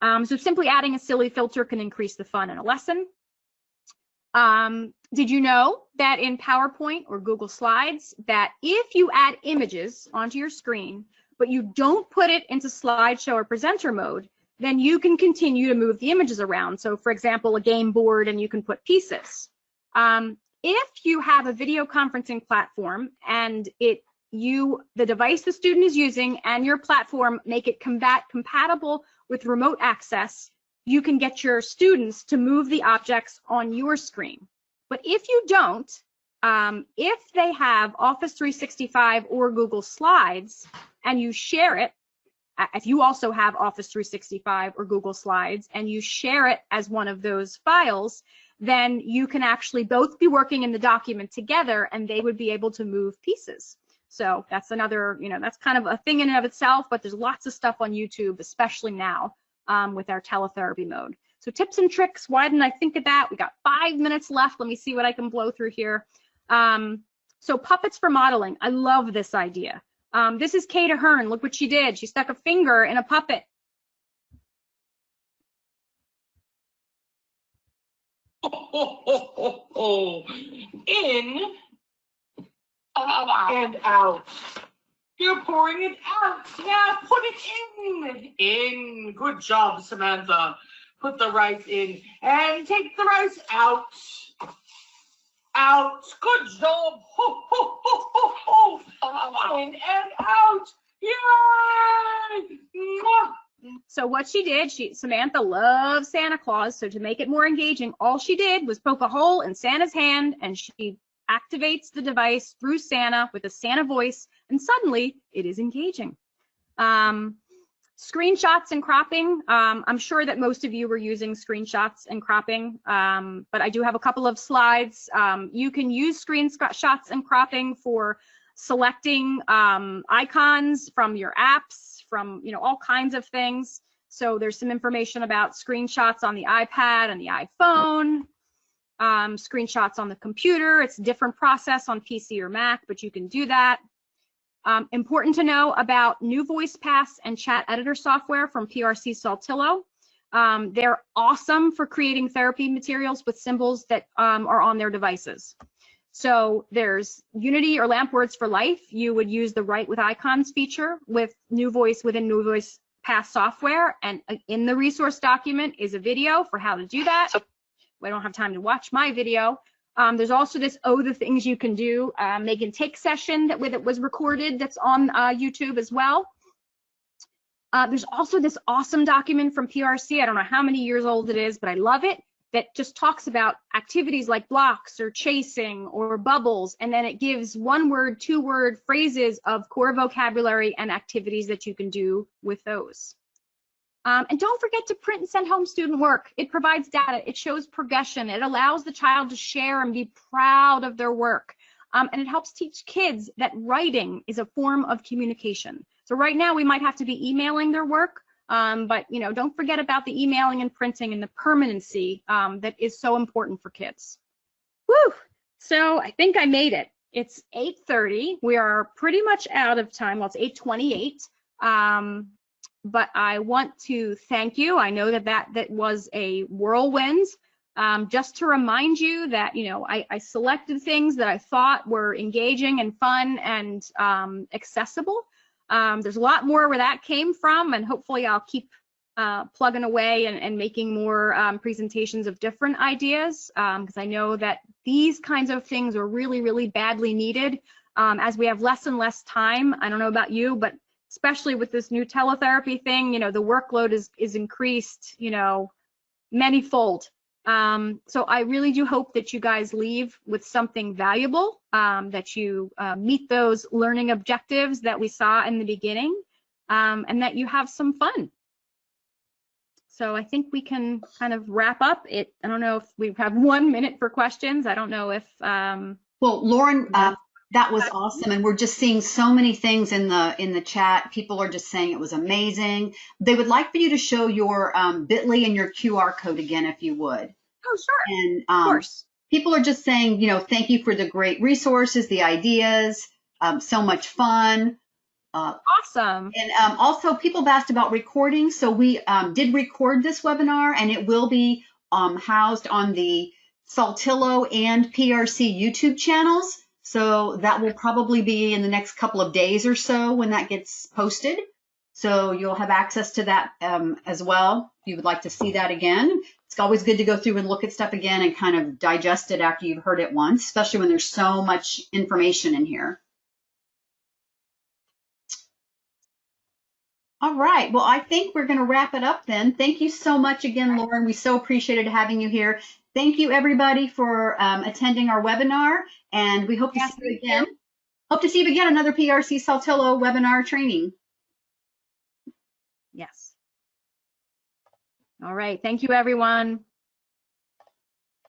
S2: So simply adding a silly filter can increase the fun in a lesson. Did you know that in PowerPoint or Google Slides that if you add images onto your screen, but you don't put it into slideshow or presenter mode, then you can continue to move the images around. So for example, a game board, and you can put pieces. If you have a video conferencing platform and the device the student is using and your platform make it compatible with remote access, you can get your students to move the objects on your screen. But if you don't, if they have Office 365 or Google Slides and you share it, if you also have Office 365 or Google Slides and you share it as one of those files, then you can actually both be working in the document together and they would be able to move pieces. So that's another, that's kind of a thing in and of itself, but there's lots of stuff on YouTube, especially now with our teletherapy mode. So tips and tricks, why didn't I think of that? We got 5 minutes left. Let me see what I can blow through here. So puppets for modeling. I love this idea. This is Kate Ahern. Look what she did. She stuck a finger in a puppet.
S4: In and out. You're pouring it out. Yeah, put it in. In. Good job, Samantha. Put the rice in and take the rice out. Out. Good job. Ho, ho, ho, ho, ho. In and out. Yay! Mwah.
S2: So what she did, Samantha loves Santa Claus, so to make it more engaging, all she did was poke a hole in Santa's hand and she activates the device through Santa with a Santa voice, and suddenly it is engaging. Screenshots and cropping. I'm sure that most of you were using screenshots and cropping, but I do have a couple of slides. You can use screenshots and cropping for selecting icons from your apps, from all kinds of things. So there's some information about screenshots on the iPad and the iPhone, screenshots on the computer. It's a different process on PC or Mac, but you can do that. Important to know about New Voice Pass and Chat Editor software from PRC Saltillo. They're awesome for creating therapy materials with symbols that are on their devices. So there's Unity or LAMP Words for Life. You would use the Write with Icons feature with within New Voice Pass software, and in the resource document is a video for how to do that. I don't have time to watch my video. There's also this the things you can do make and take session that was recorded that's on YouTube as well. There's also this awesome document from PRC. I don't know how many years old it is, but I love it, that just talks about activities like blocks or chasing or bubbles, and then it gives 1-word, 2-word phrases of core vocabulary and activities that you can do with those. And don't forget to print and send home student work. It provides data, it shows progression, it allows the child to share and be proud of their work. And it helps teach kids that writing is a form of communication. So right now we might have to be emailing their work, but don't forget about the emailing and printing and the permanency that is so important for kids. Woo! So I think I made it. It's 8:30. We are pretty much out of time. Well, it's 8:28. But I want to thank you. I know that was a whirlwind. Just to remind you that, I selected things that I thought were engaging and fun and accessible. There's a lot more where that came from, and hopefully I'll keep plugging away and making more presentations of different ideas, because I know that these kinds of things are really, really badly needed as we have less and less time. I don't know about you, but especially with this new teletherapy thing, the workload is increased, manyfold. So I really do hope that you guys leave with something valuable, that you meet those learning objectives that we saw in the beginning, and that you have some fun. So I think we can kind of wrap up it. I don't know if we have 1 minute for questions. I don't know if.
S1: Well, Lauren, that was awesome, and we're just seeing so many things in the chat. People are just saying it was amazing. They would like for you to show your bit.ly and your QR code again, if you would.
S2: Oh, sure.
S1: And
S2: of course.
S1: People are just saying, thank you for the great resources, the ideas, so much fun.
S2: Awesome.
S1: And also, people have asked about recording. So we did record this webinar, and it will be housed on the Saltillo and PRC YouTube channels. So that will probably be in the next couple of days or so when that gets posted. So you'll have access to that as well if you would like to see that again. It's always good to go through and look at stuff again and kind of digest it after you've heard it once, especially when there's so much information in here. All right, well, I think we're going to wrap it up then. Thank you so much again, Lauren. We so appreciated having you here. Thank you, everybody, for attending our webinar, and we hope to see you again. Hope to see you again, another PRC Saltillo webinar training.
S2: Yes. All right, thank you, everyone.